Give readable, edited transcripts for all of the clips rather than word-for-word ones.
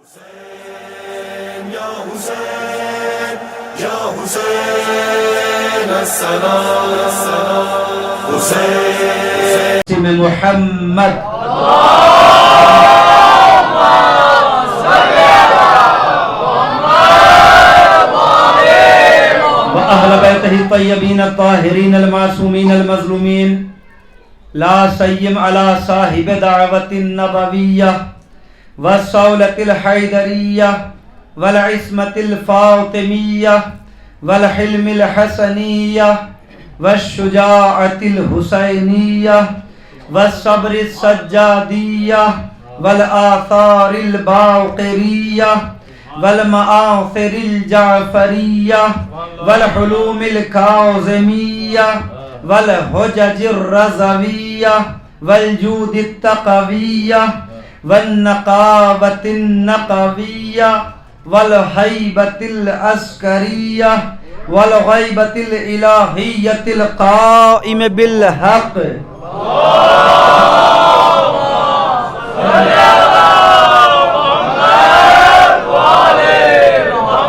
محمد وأهل بيته الطيبين الطاهرين المعصومين المظلومين لا سيما على صاحب دعوة النبوية والصولة الحيدرية والعصمة الفاطمية والحلم الحسنية والشجاعة الحسينية والصبر السجادية والآثار الباقرية والمآثر الجعفرية والحلوم الكاظمية والحجج الرضوية والجود التقوية والنقاوة النقوية والهيبة العسكرية والغيبة الإلهية القائم بالحق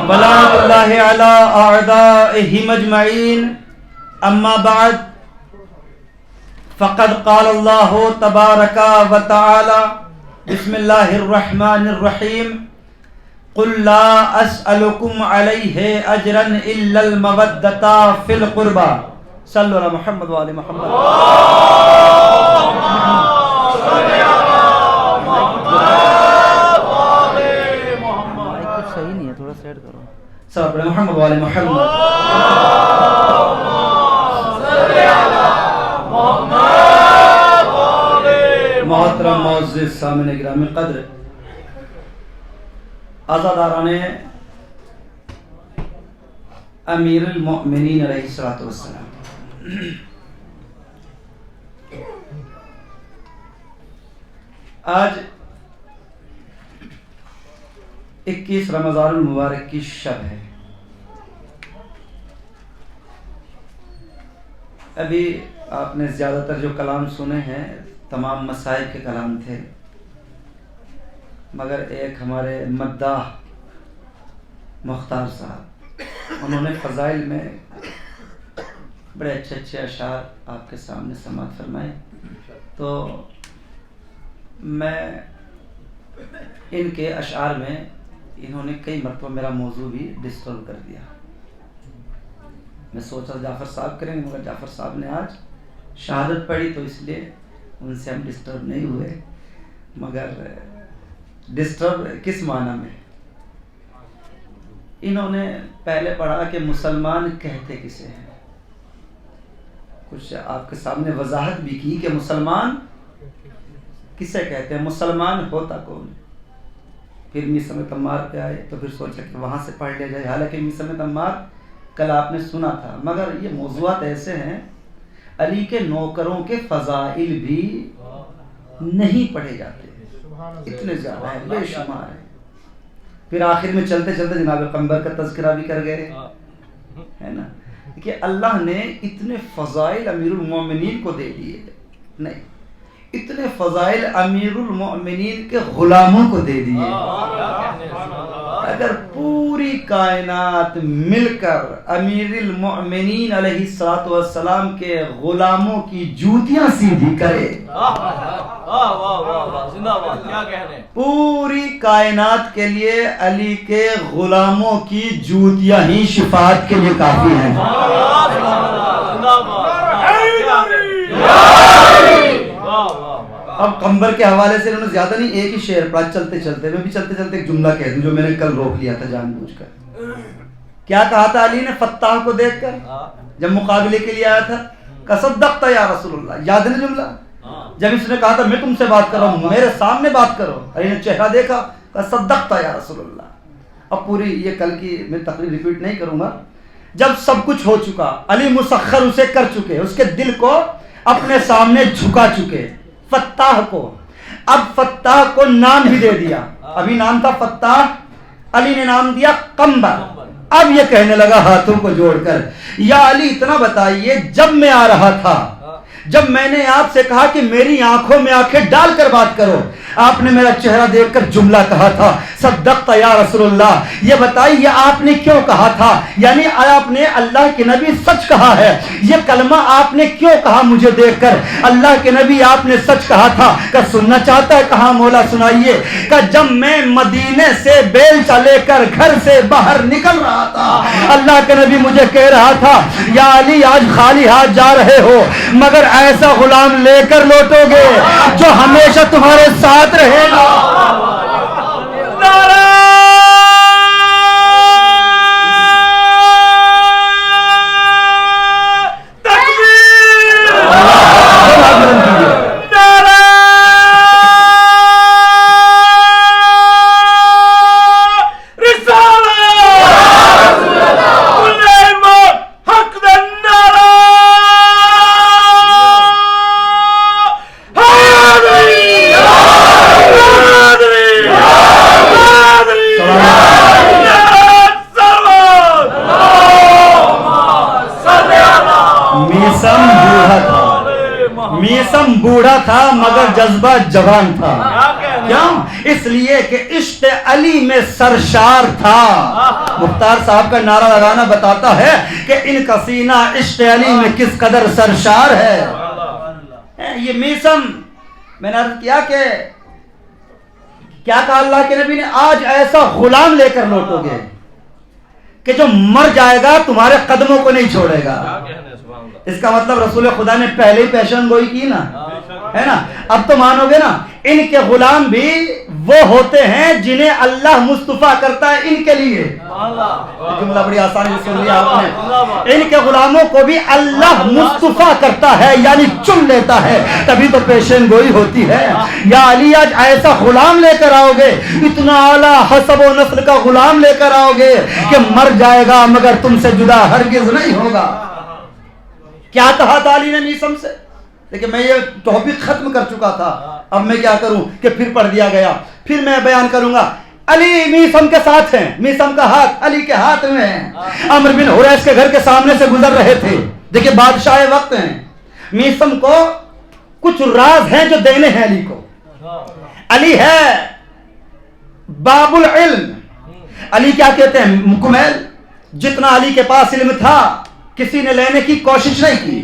ولعنة الله على أعدائهم أجمعين. أما بعد فقد قال الله تبارك وتعالى بسم الله الرحمن الرحيم قل لا أسألكم عليه أجرا إلا المودة في القربى. صلوا على محمد وآل محمد. صحیح نہیں ہے، تھوڑا سیٹ کرو. صلوا على محمد وآل محمد. محترم معزز سامعین گرامی قدر، عزاداران امیر المؤمنین علیہ الصلوۃ والسلام، آج 21 رمضان المبارک کی شب ہے. ابھی آپ نے زیادہ تر جو کلام سنے ہیں تمام مسائل کے کلام تھے، مگر ایک ہمارے مداح مختار صاحب، انہوں نے فضائل میں بڑے اچھے اچھے اشعار آپ کے سامنے سماعت فرمائے. تو میں ان کے اشعار میں انہوں نے کئی مرتبہ میرا موضوع بھی ڈسٹرب کر دیا. میں سوچا جعفر صاحب کریں گے، مگر جعفر صاحب نے آج شہادت پڑھی تو اس لیے ان سے ہم ڈسٹرب نہیں ہوئے. مگر ڈسٹرب کس معنی میں؟ انہوں نے پہلے پڑھا کہ مسلمان کہتے کسے ہیں، کچھ آپ کے سامنے وضاحت بھی کی کہ مسلمان کسے کہتے ہیں، مسلمان ہوتا کون. پھر میثمت عمار پہ آئے تو پھر سوچا کہ وہاں سے پڑھ لیا جائے، حالانکہ میثمت عمار کل آپ نے سنا تھا. مگر یہ موضوعات ایسے ہیں، علی کے نوکروں کے فضائل بھی نہیں پڑھے جاتے، اتنے زیادہ ہیں، بے شمار ہیں. پھر آخر میں چلتے چلتے جناب قمبر کا تذکرہ بھی کر گئے، ہے نا، کہ اللہ نے اتنے فضائل امیر المومنین کو دے دیے، نہیں، اتنے فضائل امیر المؤمنین کے غلاموں کو دے دیے. اگر پوری کائنات مل کر امیر المؤمنین علیہ الصلوۃ والسلام کے غلاموں کی جوتیاں سیدھی کرے، پوری کائنات کے لیے علی کے غلاموں کی جوتیاں ہی شفاعت کے لیے کافی ہیں. اب قمبر کے حوالے سے انہوں نے زیادہ نہیں، ایک ہی شعر پڑھا چلتے چلتے. میں بھی چلتے چلتے ایک جملہ کہہ دوں جو میں نے کل روک لیا تھا جان بوجھ کر. کیا کہا تھا علی نے فتاح کو دیکھ کر جب مقابلے کے لیے آیا تھا؟ تصدقت یا رسول اللہ، یاد ہے نا جملہ؟ جب اس نے کہا تھا میں تم سے بات کر رہا ہوں، میرے سامنے بات کرو، علی نے چہرہ دیکھا، تصدقت یا رسول اللہ. اب پوری یہ کل کی میں تقریر ریپیٹ نہیں کروں گا. جب سب کچھ ہو چکا، علی مسخر اسے کر چکے، اس کے دل کو اپنے سامنے جھکا چکے فتاح کو. اب فتاح کو نام بھی دے دیا، ابھی نام تھا فتاح، علی نے نام دیا قمبر. اب یہ کہنے لگا ہاتھوں کو جوڑ کر، یا علی اتنا بتائیے، جب میں آ رہا تھا، جب میں نے آپ سے کہا کہ میری آنکھوں میں آنکھیں ڈال کر بات کرو، آپ نے میرا چہرہ دیکھ کر جملہ کہا تھا صدقت یا رسول اللہ. یہ بتائیے آپ نے کیوں کہا تھا؟ یعنی آپ نے اللہ کے نبی سچ کہا ہے. یہ کلمہ آپ نے کیوں کہا مجھے دیکھ کر؟ اللہ کے نبی آپ نے سچ کہا تھا. کہ سننا چاہتا ہے؟ کہا مولا سنائیے. کہ جب میں مدینے سے بیلچہ لے کر گھر سے باہر نکل رہا تھا اللہ کے نبی مجھے کہہ رہا تھا یا علی آج خالی ہاتھ جا رہے ہو مگر ایسا غلام لے کر لوٹو گے جو ہمیشہ تمہارے ساتھ رہے گا. میسم بوڑھا تھا مگر جذبہ جوان تھا. کیوں؟ اس لیے کہ عشق علی میں سرشار تھا. مختار صاحب کا نعرہ لگانا بتاتا ہے کہ ان کا سینہ عشق علی میں کس قدر سرشار ہے. یہ میسم میں نے عرض کیا کہ کیا کہا اللہ کے نبی نے؟ آج ایسا غلام لے کر لوٹو گے کہ جو مر جائے گا تمہارے قدموں کو نہیں چھوڑے گا. اس کا مطلب رسول خدا نے پہلے ہی پیشن گوئی کی نا, ہے نا. اب تو مانو گے نا ان کے غلام بھی وہ ہوتے ہیں جنہیں اللہ مصطفیٰ کرتا ہے ان کے لیے. جملہ بڑی آسانی سے سن لیا آپ نے. ان کے غلاموں کو بھی اللہ مصطفیٰ کرتا ہے یعنی چن لیتا ہے, تبھی تو پیشن گوئی ہوتی ہے. یا علی آج ایسا غلام لے کر آؤ گے, اتنا اعلیٰ حسب و نسل کا غلام لے کر آؤ گے کہ مر جائے گا مگر تم سے جدا ہرگز نہیں ہوگا. کیا کہا تھا علی نے میسم سے؟ لیکن میں یہ ٹاپک ختم کر چکا تھا, اب میں کیا کروں کہ پھر پڑھ دیا گیا. پھر میں بیان کروں گا. علی میسم کے ساتھ ہیں, میسم کا ہاتھ علی کے ہاتھ میں ہے. عمرو بن حریث کے گھر کے سامنے سے گزر رہے تھے. دیکھیں بادشاہ وقت ہیں. میسم کو کچھ راز ہیں جو دینے ہیں علی کو. علی ہے باب العلم. علی کیا کہتے ہیں؟ مکمل. جتنا علی کے پاس علم تھا کسی نے لینے کی کوشش نہیں کی.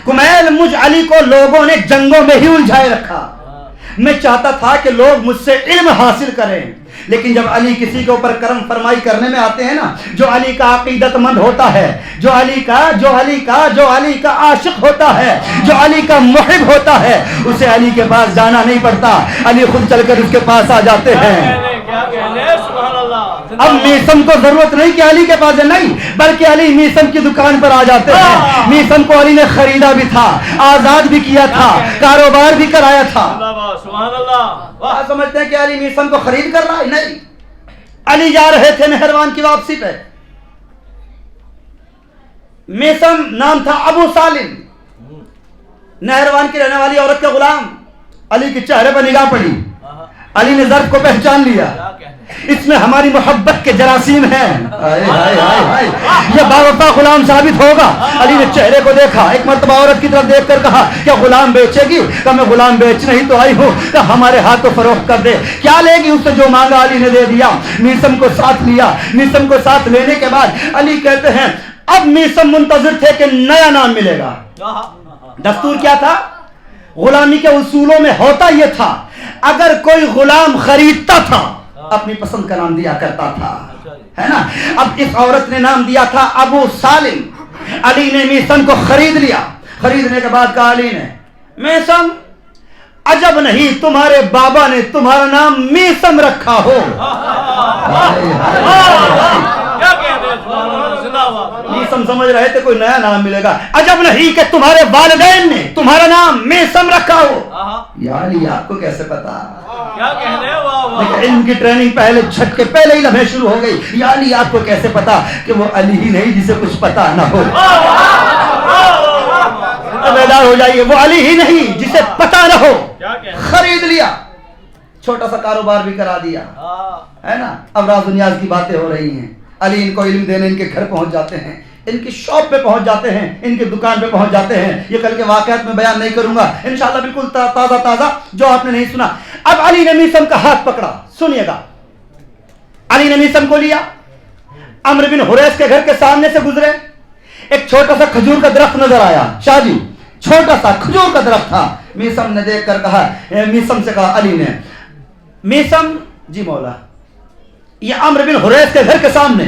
کمیل مجھ علی کو لوگوں نے جنگوں میں ہی الجھائے رکھا. میں چاہتا تھا کہ لوگ مجھ سے علم حاصل کریں, لیکن جب علی کسی کے اوپر کرم فرمائی کرنے میں آتے ہیں نا, جو علی کا عقیدت مند ہوتا ہے, جو علی کا عاشق ہوتا ہے, جو علی کا محب ہوتا ہے, اسے علی کے پاس جانا نہیں پڑتا, علی خود چل کر اس کے پاس آ جاتے ہیں. اب میسم کو ضرورت نہیں کہ علی کے پاس ہے, نہیں, بلکہ علی میسم کی دکان پر آ جاتے ہیں. میسم کو علی نے خریدا بھی تھا, آزاد بھی کیا تھا, کاروبار بھی کرایا تھا. آپ سمجھتے ہیں کہ علی میسم کو خرید کر رہا ہے؟ نہیں. علی جا رہے تھے نہروان کی واپسی پہ. میسم نام تھا ابو سالم, نہروان کی رہنے والی عورت کے غلام. علی کے چہرے پر نگاہ پڑی, علی نے ظرف کو پہچان لیا. اس میں ہماری محبت کے جراثیم ہیں. یہ باوفا غلام ثابت ہوگا. علی نے چہرے کو دیکھا, ایک مرتبہ عورت کی طرف دیکھ کر کہا کیا غلام بیچے گی؟ کہ میں غلام بیچنے ہی تو آئی ہوں. کہ ہمارے ہاتھوں فروخت کر دے. کیا لے گی؟ اس سے جو مانگا علی نے دے دیا. میسم کو ساتھ لیا. میسم کو ساتھ لینے کے بعد علی کہتے ہیں اب میسم منتظر تھے کہ نیا نام ملے گا. دستور کیا تھا؟ غلامی کے اصولوں میں ہوتا یہ تھا اگر کوئی غلام خریدتا تھا اپنی پسند کا نام دیا کرتا تھا, ہے نا. اب اس عورت نے نام دیا تھا ابو سالم. علی نے میسم کو خرید لیا. خریدنے کے بعد کہا علی نے میسم عجب نہیں تمہارے بابا نے تمہارا نام میسم رکھا ہو. میسم سمجھ رہے تھے کوئی نیا نام ملے گا. عجب نہیں کہ تمہارے والدین نے تمہارا نام میسم رکھا ہو. یا علی آپ کو کیسے پتا؟ علم کی ٹریننگ پہلے چھٹ کے پہلے ہی لمحے شروع ہو گئی. یا علی آپ کو کیسے پتا کہ وہ علی ہی نہیں جسے کچھ پتا نہ ہو؟ بیدار ہو جائیے, وہ علی ہی نہیں جسے پتا نہ ہو. خرید لیا, چھوٹا سا کاروبار بھی کرا دیا, ہے نا. اب راز و نیاز کی باتیں ہو رہی ہیں. علی ان کو علم دینے ان کے گھر پہنچ جاتے ہیں, ان کی شاپ پہ پہنچ جاتے ہیں, ان کی دکان پہ پہنچ جاتے ہیں. یہ کل کے واقعات میں بیان نہیں کروں گا انشاءاللہ, بالکل تازہ جو آپ نے نہیں سنا. اب علی نے میثم کا ہاتھ پکڑا. سنیے گا, علی نے میثم کو لیا, عمرو بن حریث کے گھر کے سامنے سے گزرے. ایک چھوٹا سا کھجور کا درخت نظر آیا. شاہ جی چھوٹا سا کھجور کا درخت تھا. میثم نے دیکھ کر کہا, میثم سے کہا علی نے, میثم جی مولا, یہ عمرو بن حریث کے گھر کے سامنے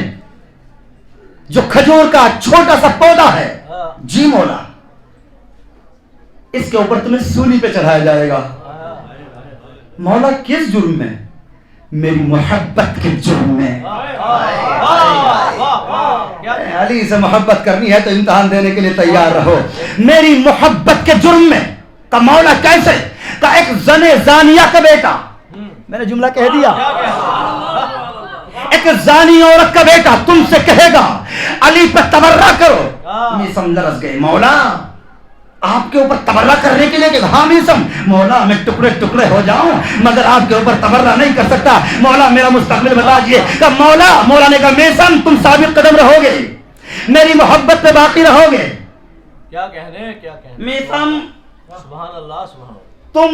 جو کھجور کا چھوٹا سا پودا ہے, جی مولا, اس کے اوپر تمہیں سولی پہ چڑھایا جائے گا. مولا کس جرم میں؟ میری محبت کے جرم میں. علی سے محبت کرنی ہے تو امتحان دینے کے لیے تیار رہو. میری محبت کے جرم میں. کا مولا کیسے؟ کا ایک زنے زانیہ کا بیٹا, میں نے جملہ کہہ دیا, ایک زانی عورت کا بیٹا تم سے کہے گا علی پہ تبرہ کرو. میثم لرز گئے. مولا آپ کے اوپر تبرہ کرنے کے لیے کہ ہاں میثم, مولا میں ٹکڑے ٹکڑے ہو جاؤں مگر آپ کے اوپر تبرہ نہیں کر سکتا. مولا میرا مستقبل بتا دیجیے. کہ مولا نے کہا میثم تم ثابت قدم رہو گے, میری محبت پہ باقی رہو گے. کیا کہنے, کیا کہنے. میثم سبحان اللہ, سبحان اللہ. تم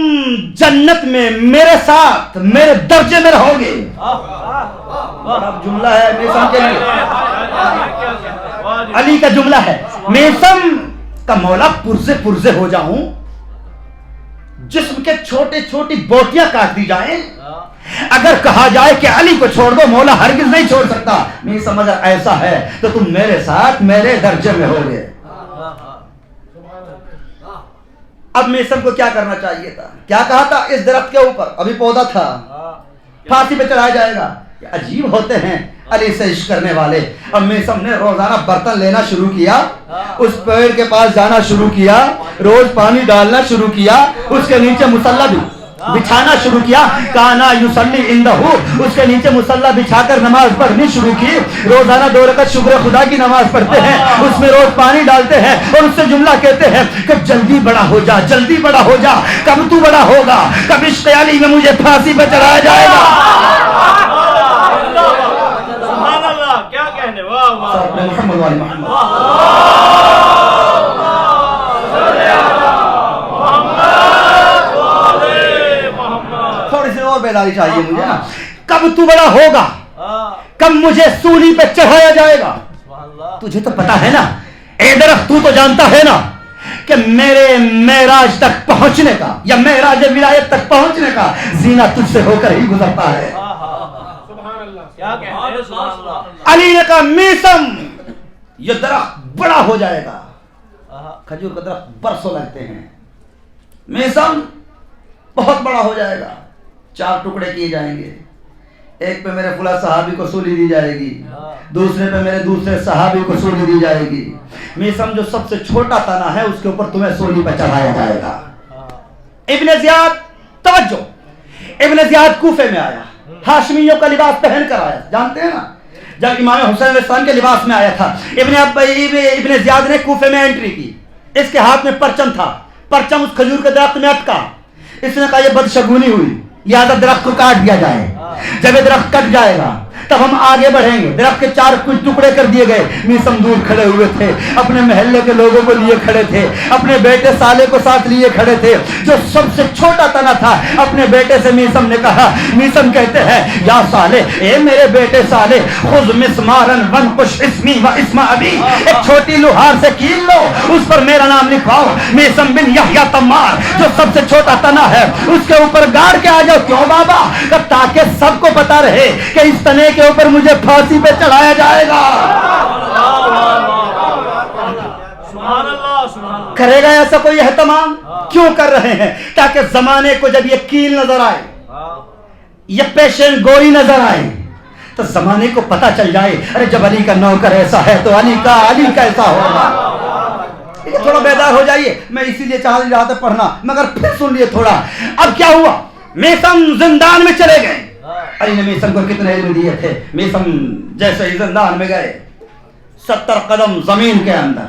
جنت میں میرے ساتھ میرے درجے میں رہو گے. بڑا جملہ ہے میثم کے لیے, علی کا جملہ ہے. میثم کا مولا پرزے پرزے ہو جاؤں, جسم کے چھوٹے چھوٹی بوٹیاں کاٹ دی جائیں, اگر کہا جائے کہ علی کو چھوڑ دو, مولا ہرگز نہیں چھوڑ سکتا. میثم اگر ایسا ہے تو تم میرے ساتھ میرے درجے میں ہوگے. اب میثم کو کیا کرنا چاہیے تھا؟ کیا کہا تھا؟ اس درخت کے اوپر ابھی پودا تھا, پھانسی پہ چڑھایا جائے گا. عجیب ہوتے ہیں علی سے عشق کرنے والے. اب میثم نے روزانہ برتن لینا شروع کیا, اس پیڑ کے پاس جانا شروع کیا, روز پانی ڈالنا شروع کیا, اس کے نیچے مصلی بھی بچھانا شروع کیا. کانا یصلی عندہ, اس کے نیچے مصلی بچھا کر نماز پڑھنی شروع کی. روزانہ 2 رکعت شکر خدا کی نماز پڑھتے ہیں, اس میں روز پانی ڈالتے ہیں اور اس سے جملہ کہتے ہیں کہ جلدی بڑا ہو جا, جلدی بڑا ہو جا, کب تو بڑا ہوگا, کب عشق علی میں مجھے پھانسی پہ چڑھایا جائے گا. سبحان اللہ, کیا کہنے. واہ واہ. محمد والی محمد. اور بیداری چاہیے مجھے نا. کب تو بڑا ہوگا, کب مجھے سولی پہ چڑھایا جائے گا. تجھے تو پتا ہے نا, اے درخت تو جانتا ہے نا کہ میرے معراج تک پہنچنے کا یا معراج ولایت تک پہنچنے کا زینہ تجھ سے ہو کر ہی گزرتا ہے. علی نے کہا میثم یہ درخت بڑا ہو جائے گا. کھجور کا درخت برسوں لگتے ہیں. میثم بہت بڑا ہو جائے گا, 4 ٹکڑے کیے جائیں گے. ایک پہ میرے فلاں صحابی کو سولی دی جائے گی, دوسرے پہ میرے دوسرے صحابی کو سولی دی جائے گی. میثم جو سب سے چھوٹا تنا ہے اس کے اوپر تمہیں سولی پہ چڑھایا جائے گا. ابن زیاد, توجہ, ابن زیاد کوفے میں آیا, ہاشمیوں کا لباس پہن کر آیا. جانتے ہیں نا جب امام حسین علیہ السلام کے لباس میں آیا تھا, ابن زیاد نے کوفے میں انٹری کی. اس کے ہاتھ میں پرچم تھا, پرچم اس کھجور کے درخت میں اٹکا. اس نے کہا یہ بدشگونی ہوئی, لہذا درخت کو کاٹ دیا جائے. جب یہ درخت کٹ جائے گا تب ہم آگے بڑھیں گے. درخت کے 4 کچھ ٹکڑے کر دیے گئے. میثم دور کھڑے ہوئے تھے, اپنے محلے کے لوگوں کو لیے کھڑے تھے, اپنے بیٹے صالح کو ساتھ لیے کھڑے تھے جو سب سے چھوٹا تنا تھا. اپنے بیٹے سے میثم نے کہا, میثم کہتے ہیں یا صالح, اے میرے بیٹے صالح, خذ مسمارا وانقش اسمی و اسم ابی, ایک چھوٹی لوہار سے کیل لو, اس پر میرا نام لکھواؤ, میثم بن یحییٰ تمار, جو سب سے چھوٹا تنا ہے اس کے اوپر گاڑ کے آ جاؤ. کیوں بابا؟ تاکہ سب کو پتا رہے کہ اس تنے کے اوپر مجھے پھانسی پہ چڑھایا جائے گا. کرے گا ایسا کوئی اہتمام؟ کیوں کر رہے ہیں؟ تاکہ زمانے کو جب یہ کیل نظر آئے, یہ پیشن گوئی نظر آئے, تو زمانے کو پتا چل جائے ارے جب علی کا نوکر ایسا ہے تو علی کیسا ہوگا. تھوڑا بیدار ہو جائیے. میں اسی لیے چاہ رہا تھا پڑھنا مگر پھر سن لیے تھوڑا. اب کیا ہوا؟ میثم زندان میں چلے گئے. علی نے میثم کو کتنے علم دیے تھے. میثم جیسے ہی زندان میں گئے, 70 قدم زمین کے اندر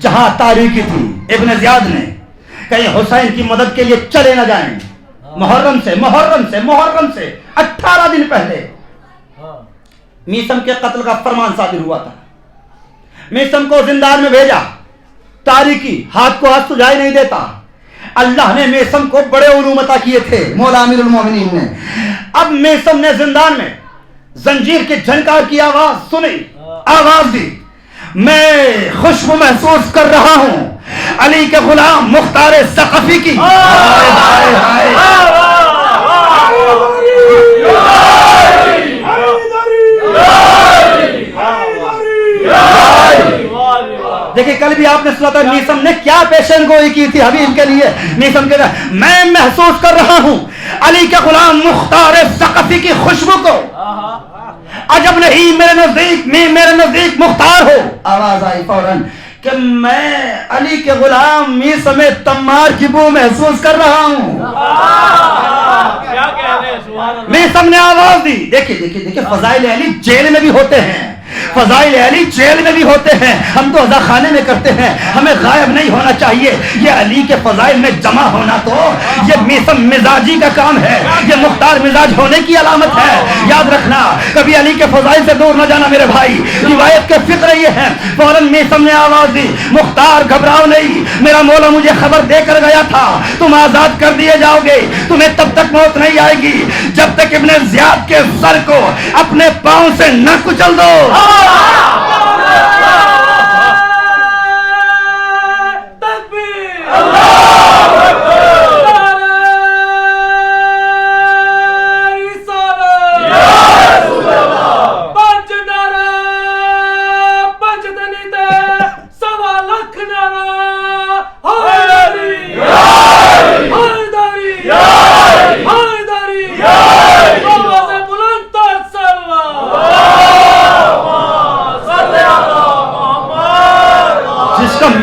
جہاں تاریکی تھی, ابن زیاد نے کہیں حسین کی مدد کے لیے چلے نہ جائیں. محرم سے 18 دن پہلے میثم کے قتل کا فرمان صادر ہوا تھا. میثم کو زندان میں بھیجا. تاریکی, ہاتھ کو ہاتھ سجائی نہیں دیتا. اللہ نے میسم کو بڑے علوم عطا کیے تھے مولا امیر المومنین نے. اب میسم نے زندان میں زنجیر کی جھنکار کی آواز سنی, آواز دی, میں خوشبو محسوس کر رہا ہوں علی کے غلام مختار ثقفی کی. دیکھیں کل بھی آپ نے سنا تھا میسم نے کیا پیشن گوئی کی تھی حبیب کے لیے. میسم کہتا ہے میں محسوس کر رہا ہوں علی کے غلام مختار ثقفی کی خوشبو کو. عجب نہیں میرے نزدیک مختار ہو. آواز آئی فوراً کہ میں علی کے غلام میسم تمار کی بو محسوس کر رہا ہوں. کیا کہہ رہے ہیں سبحان اللہ. میسم نے آواز دی. دیکھیں فضائل علی جیل میں بھی ہوتے ہیں, فضائل علی جیل میں بھی ہوتے ہیں, ہم تو عزا خانے میں کرتے ہیں, ہمیں غائب نہیں ہونا چاہیے. یہ علی کے فضائل میں جمع ہونا تو یہ میسم مزاجی کا کام ہے, یہ مختار مزاج ہونے کی علامت ہے. یاد رکھنا کبھی علی کے فضائل سے دور نہ جانا میرے بھائی. روایت کے فکر یہ ہے فوراً میسم نے آواز دی مختار گھبراؤ نہیں, میرا مولا مجھے خبر دے کر گیا تھا تم آزاد کر دیے جاؤ گے, تمہیں تب تک موت نہیں آئے گی جب تک ابن زیاد کے سر کو اپنے پاؤں سے نہ کچل دو.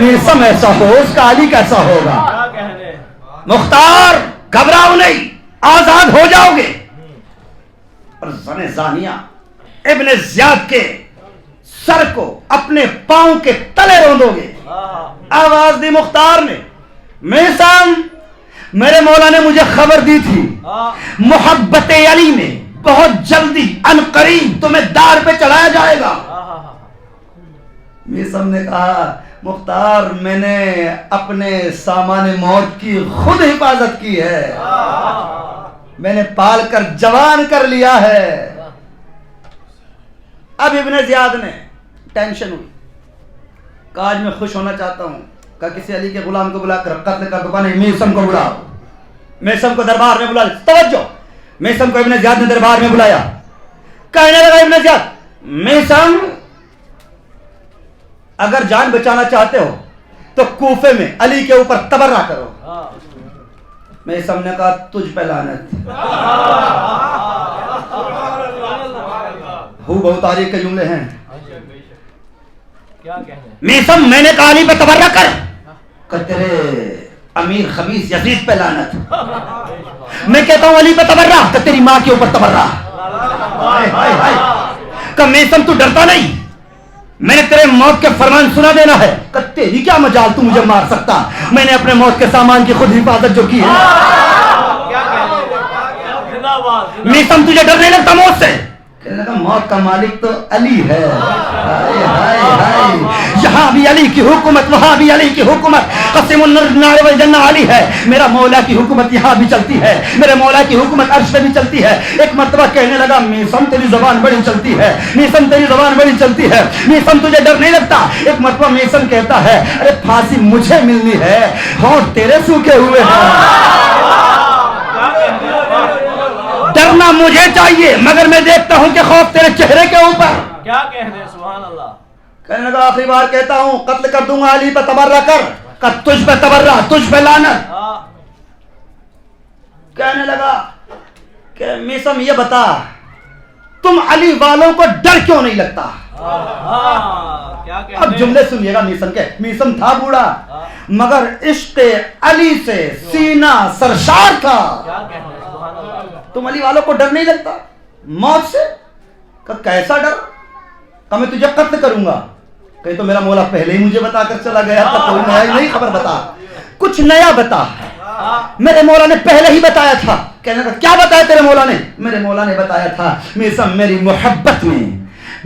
میسم ایسا ہو اس کا علی کیسا ہوگا. مختار گھبراؤ نہیں, آزاد ہو جاؤ گے. اور زن زانیہ ابن زیاد کے سر کو اپنے پاؤں کے تلے روندو گے. آواز دی مختار نے میسم میرے مولا نے مجھے خبر دی تھی محبت علی میں بہت جلدی عنقریب تمہیں دار پہ چڑھایا جائے گا. میسم نے کہا مختار میں نے اپنے سامان موت کی خود حفاظت کی ہے, میں نے پال کر جوان کر لیا ہے. اب ابن زیاد نے ٹینشن ہوئی, کہا آج میں خوش ہونا چاہتا ہوں, کہا کسی علی کے غلام کو بلا کر قتل کر دو. نہیں میسم کو بلاؤ, میسم کو دربار میں بلا. توجہ, میسم کو ابن زیاد نے دربار میں بلایا. کہنے لگا ابن زیاد میسم اگر جان بچانا چاہتے ہو تو کوفے میں علی کے اوپر تبرہ کرو. میسم نے کہا تجھ پہ لعنت. بہت تاریخ کے جملے ہیں. میسم میں نے کہا علی پہ تبرہ کر, کہ تیرے امیر خبیث یزید پہ لعنت. میں کہتا ہوں علی پہ تبرہ, کہ تیری ماں کے اوپر تبرہ. کہ میسم تو ڈرتا نہیں, میں نے تیرے موت کے فرمان سنا دینا ہے. کہ تیری کیا مجال, تو مجھے مار سکتا, میں نے اپنے موت کے سامان کی خود حفاظت جو کی ہے. میسم تجھے ڈر نہیں لگتا موت سے؟ کہنے لگا موت کا مالک تو علی ہے. یہاں بھی علی کی حکومت, وہاں بھی علی کی حکومت. قسم النار والجنہ علی ہے. میرا مولا کی حکومت یہاں بھی چلتی ہے, میرے مولا کی حکومت عرش پہ بھی چلتی ہے. ایک مرتبہ کہنے لگا میسم تیری زبان بڑی چلتی ہے, میسم تیری زبان بڑی چلتی ہے, میسم تجھے ڈر نہیں لگتا. ایک مرتبہ میسم کہتا ہے ارے پھانسی مجھے ملنی ہے, ہونٹ تیرے سوکھے ہوئے ہیں. ڈرنا مجھے چاہیے مگر میں دیکھتا ہوں کہ خوف تیرے چہرے کے اوپر. کیا کہہ رہے ہیں سبحان اللہ. کہنے لگا آخری بار کہتا ہوں قتل کر دوں گا علی پہ تبرہ کر. کہ تجھ پہ تبرہ, تجھ پہ لعنت. کہنے لگا کہ میسم یہ بتا تم علی والوں کو ڈر کیوں نہیں لگتا. اب جملے سنیے گا میسم کے. میسم تھا بوڑھا مگر عشق علی سے سینہ سرشار تھا. تم علی والوں کو ڈر نہیں لگتا موت سے؟ کہ کیسا ڈر؟ کہ میں تجھے قتل کروں گا. کہ تو میرا مولا پہلے ہی مجھے بتا کر چلا گیا تھا, کوئی نیا ہی نہیں خبر بتا, کچھ نیا بتا. میرے مولا نے پہلے ہی بتایا تھا. کہنے کا کیا بتایا تیرے مولا نے؟ میرے مولا نے بتایا تھا میسم میری محبت میں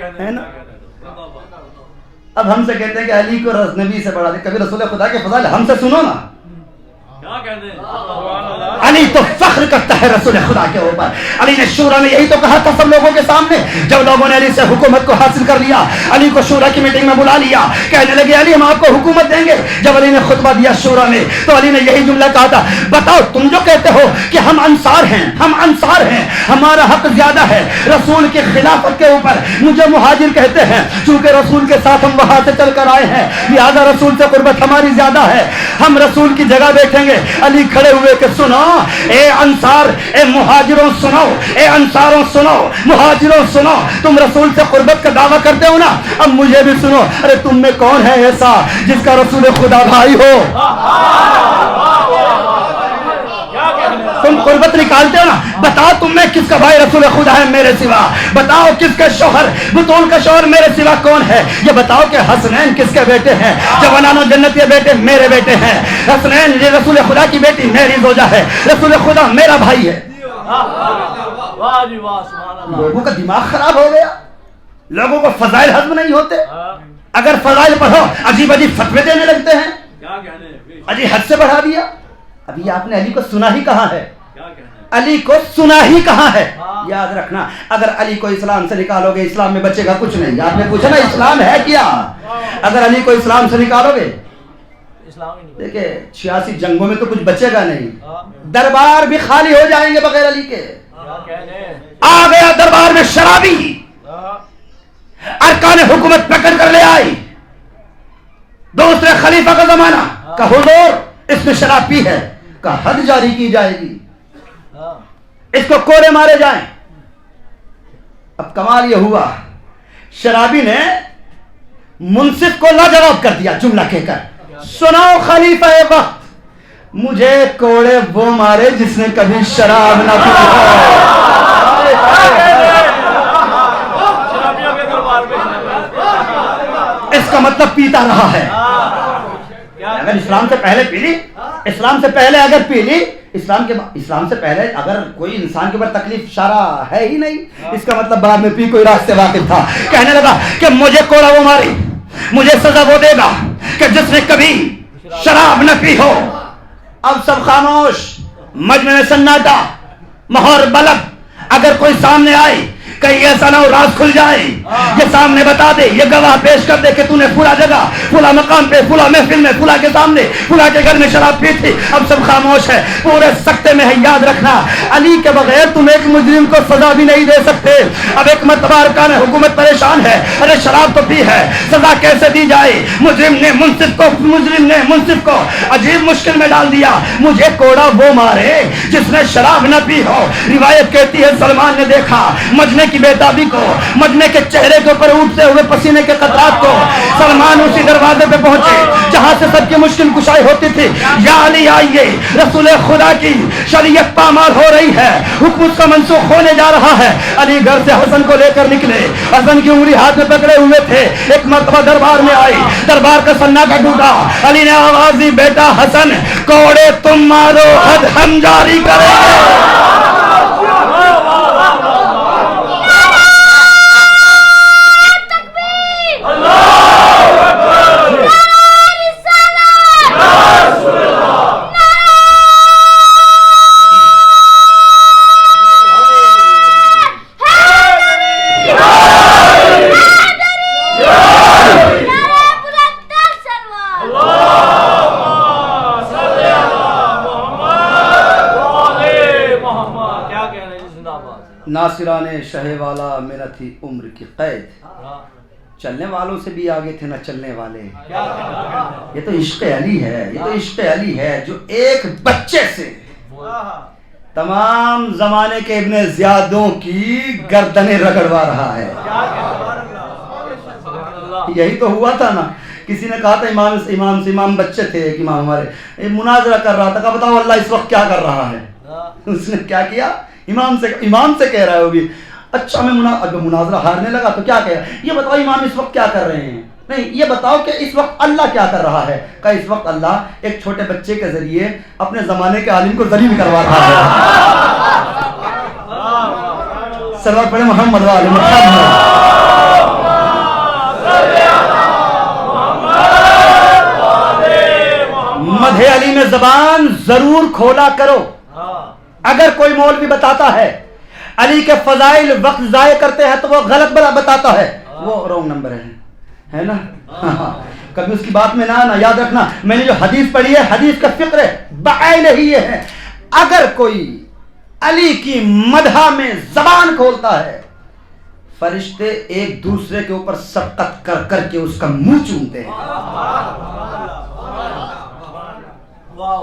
ہے نا؟ اب ہم سے کہتے ہیں کہ علی کو نبی سے بڑھا دے، کبھی رسول خدا کے فضائل ہم سے سنو نا. علی تو فخر کرتا ہے رسول خدا کے اوپر. علی نے شورا میں یہی تو کہا تھا سب لوگوں کے سامنے، جب لوگوں نے علی سے حکومت کو حاصل کر لیا، علی کو شورا کی میٹنگ میں بلا لیا، کہنے لگے علی ہم آپ کو حکومت دیں گے. جب علی نے خطبہ دیا شورا میں تو علی نے یہی جملہ کہا تھا، بتاؤ تم جو کہتے ہو کہ ہم انصار ہیں، ہمارا حق زیادہ ہے رسول کی خلافت کے اوپر، مجھے مہاجر کہتے ہیں، چونکہ رسول کے ساتھ ہم وہاں سے چل کر آئے ہیں لہذا رسول سے قربت ہماری زیادہ ہے، ہم رسول کی جگہ بیٹھیں گے. علی کھڑے ہوئے کہ سنو اے انصار، اے مہاجروں سنو، اے انصاروں سنو، مہاجروں سنو، تم رسول سے قربت کا دعویٰ کرتے ہو نا، اب مجھے بھی سنو. ارے تم میں کون ہے ایسا جس کا رسول خدا بھائی ہو؟ تم قربت نکالتے ہو نا، بتاؤ تم میں کس کا بھائی رسول خدا ہے میرے سوا؟ بتاؤ کس کا شوہر، بطول کا شوہر میرے سوا کون ہے؟ یہ بتاؤ کہ حسنین کس کے بیٹے ہیں؟ جوانان و جنت کے بیٹے میرے بیٹے ہیں. حسنین یہ رسول خدا کی بیٹی میری زوجہ ہے، رسول خدا میرا بھائی ہے. لوگوں کا دماغ خراب ہو گیا، لوگوں کو فضائل ہضم نہیں ہوتے. اگر فضائل پڑھو عجیب عجیب فتوے دینے لگتے ہیں، عجیب حد سے بڑھا دیا. ابھی آپ نے علی کو سنا ہی کہاں ہے؟ علی کو سنا ہی کہاں ہے؟ یاد رکھنا، اگر علی کو اسلام سے نکالو گے اسلام میں بچے گا کچھ نہیں. آپ نے پوچھا نا اسلام ہے کیا؟ اگر علی کو اسلام سے نکالو گے، دیکھیں 86 جنگوں میں تو کچھ بچے گا نہیں، دربار بھی خالی ہو جائیں گے بغیر علی کے. آ گیا دربار میں شرابی، ارکان حکومت پکڑ کر لے آئی، دوسرے خلیفہ کا زمانہ کا حضور اس نے شراب پی ہے، کا حد جاری کی جائے گی، اس کو کوڑے مارے جائیں. اب کمال یہ ہوا شرابی نے منصف کو لاجواب کر دیا جملہ کہہ کر، سناؤ خلیفہ وقت، مجھے کوڑے وہ مارے جس نے کبھی شراب نہ پی ہو. اس کا مطلب پیتا رہا ہے. اگر اسلام سے پہلے پی لی، اسلام سے پہلے اگر پی لی، اسلام سے پہلے اگر کوئی انسان کے اوپر تکلیف شارع ہے ہی نہیں، اس کا مطلب بعد میں پی کوئی راز سے واقف تھا. کہنے لگا کہ مجھے کوڑا وہ ماری، مجھے سزا وہ دے گا کہ جس نے کبھی شراب نہ پی ہو. اب سب خاموش، مجمع میں سناٹا، مہر بلب. اگر کوئی سامنے آئے کہیں ایسا نہ ہو راز کھل جائے، یہ سامنے بتا دے، یہ گواہ پیش کر دے کہ تو نے فلاں جگہ فلاں مقام پہ فلاں محفل میں فلاں کے سامنے فلاں کے گھر میں شراب پی تھی. اب سب خاموش ہے، پورے سکتے میں ہے. یاد رکھنا علی کے بغیر تم ایک مجرم کو سزا بھی نہیں دے سکتے. اب ایک مرتبہ ارکان حکومت پریشان ہے، ارے شراب تو پی ہے، سزا کیسے دی جائے؟ مجرم نے منصف کو عجیب مشکل میں ڈال دیا. مجھے کوڑا وہ مارے جس نے شراب نہ پی ہو. روایت کہتی ہے سلمان نے دیکھا مجنے کی بیتابی کو، مجنے کے چہرے کے اوپر اٹھتے ہوئے پسینے کے قطرات کو. سلمان اسی دروازے پہ پہنچے جہاں سے سب کی مشکل کشائی ہوتی تھی. یا علی آئیے، رسول خدا کی شریعت پامال ہو رہی ہے، حکم اس کا منسوخ ہونے جا رہا ہے. علی گھر سے حسن کو لے کر نکلے، حسن کی انگلی ہاتھ میں پکڑے ہوئے تھے. ایک مرتبہ دربار میں آئی، دربار کا سناٹا ٹوٹا. علی نے آواز دی، بیٹا حسن کوڑے تم مارو، حد ہم جاری کریں گے. ناصران شہ والا میرا تھی عمر کی قید، چلنے والوں سے بھی آگے تھے نہ چلنے والے. یہ تو عشق علی ہے، یہ تو عشق علی ہے جو ایک بچے سے تمام زمانے کے ابن زیادوں کی گردنیں رگڑوا رہا ہے. یہی تو ہوا تھا نا، کسی نے کہا تھا امام بچے تھے، ایک امام ہمارے مناظرہ کر رہا تھا، کہا بتاؤ اللہ اس وقت کیا کر رہا ہے؟ اس نے کیا کیا؟ امام سے کہہ رہا ہے وہ بھی. اچھا میں مناظرہ ہارنے لگا تو کیا کہہ رہا ہے؟ یہ بتاؤ امام اس وقت کیا کر رہے ہیں؟ نہیں، یہ بتاؤ کہ اس وقت اللہ کیا کر رہا ہے؟ کہا اس وقت اللہ ایک چھوٹے بچے کے ذریعے اپنے زمانے کے عالم کو ذلیل کروا رہا ہے. سرور پڑھے محمد وآل محمد. باب علی میں زبان ضرور کھولا کرو. اگر کوئی مولوی بتاتا ہے علی کے فضائل وقت ضائع کرتے ہیں تو وہ غلط بتاتا ہے, وہ رونگ نمبر ہے نا. کبھی اس کی بات میں نہ آنا. یاد رکھنا میں نے جو حدیث پڑھی ہے حدیث کا فقر بعین ہی یہ ہے, اگر کوئی علی کی مدح میں زبان کھولتا ہے فرشتے ایک دوسرے کے اوپر سبقت کر کر کے اس کا منہ چومتے ہیں.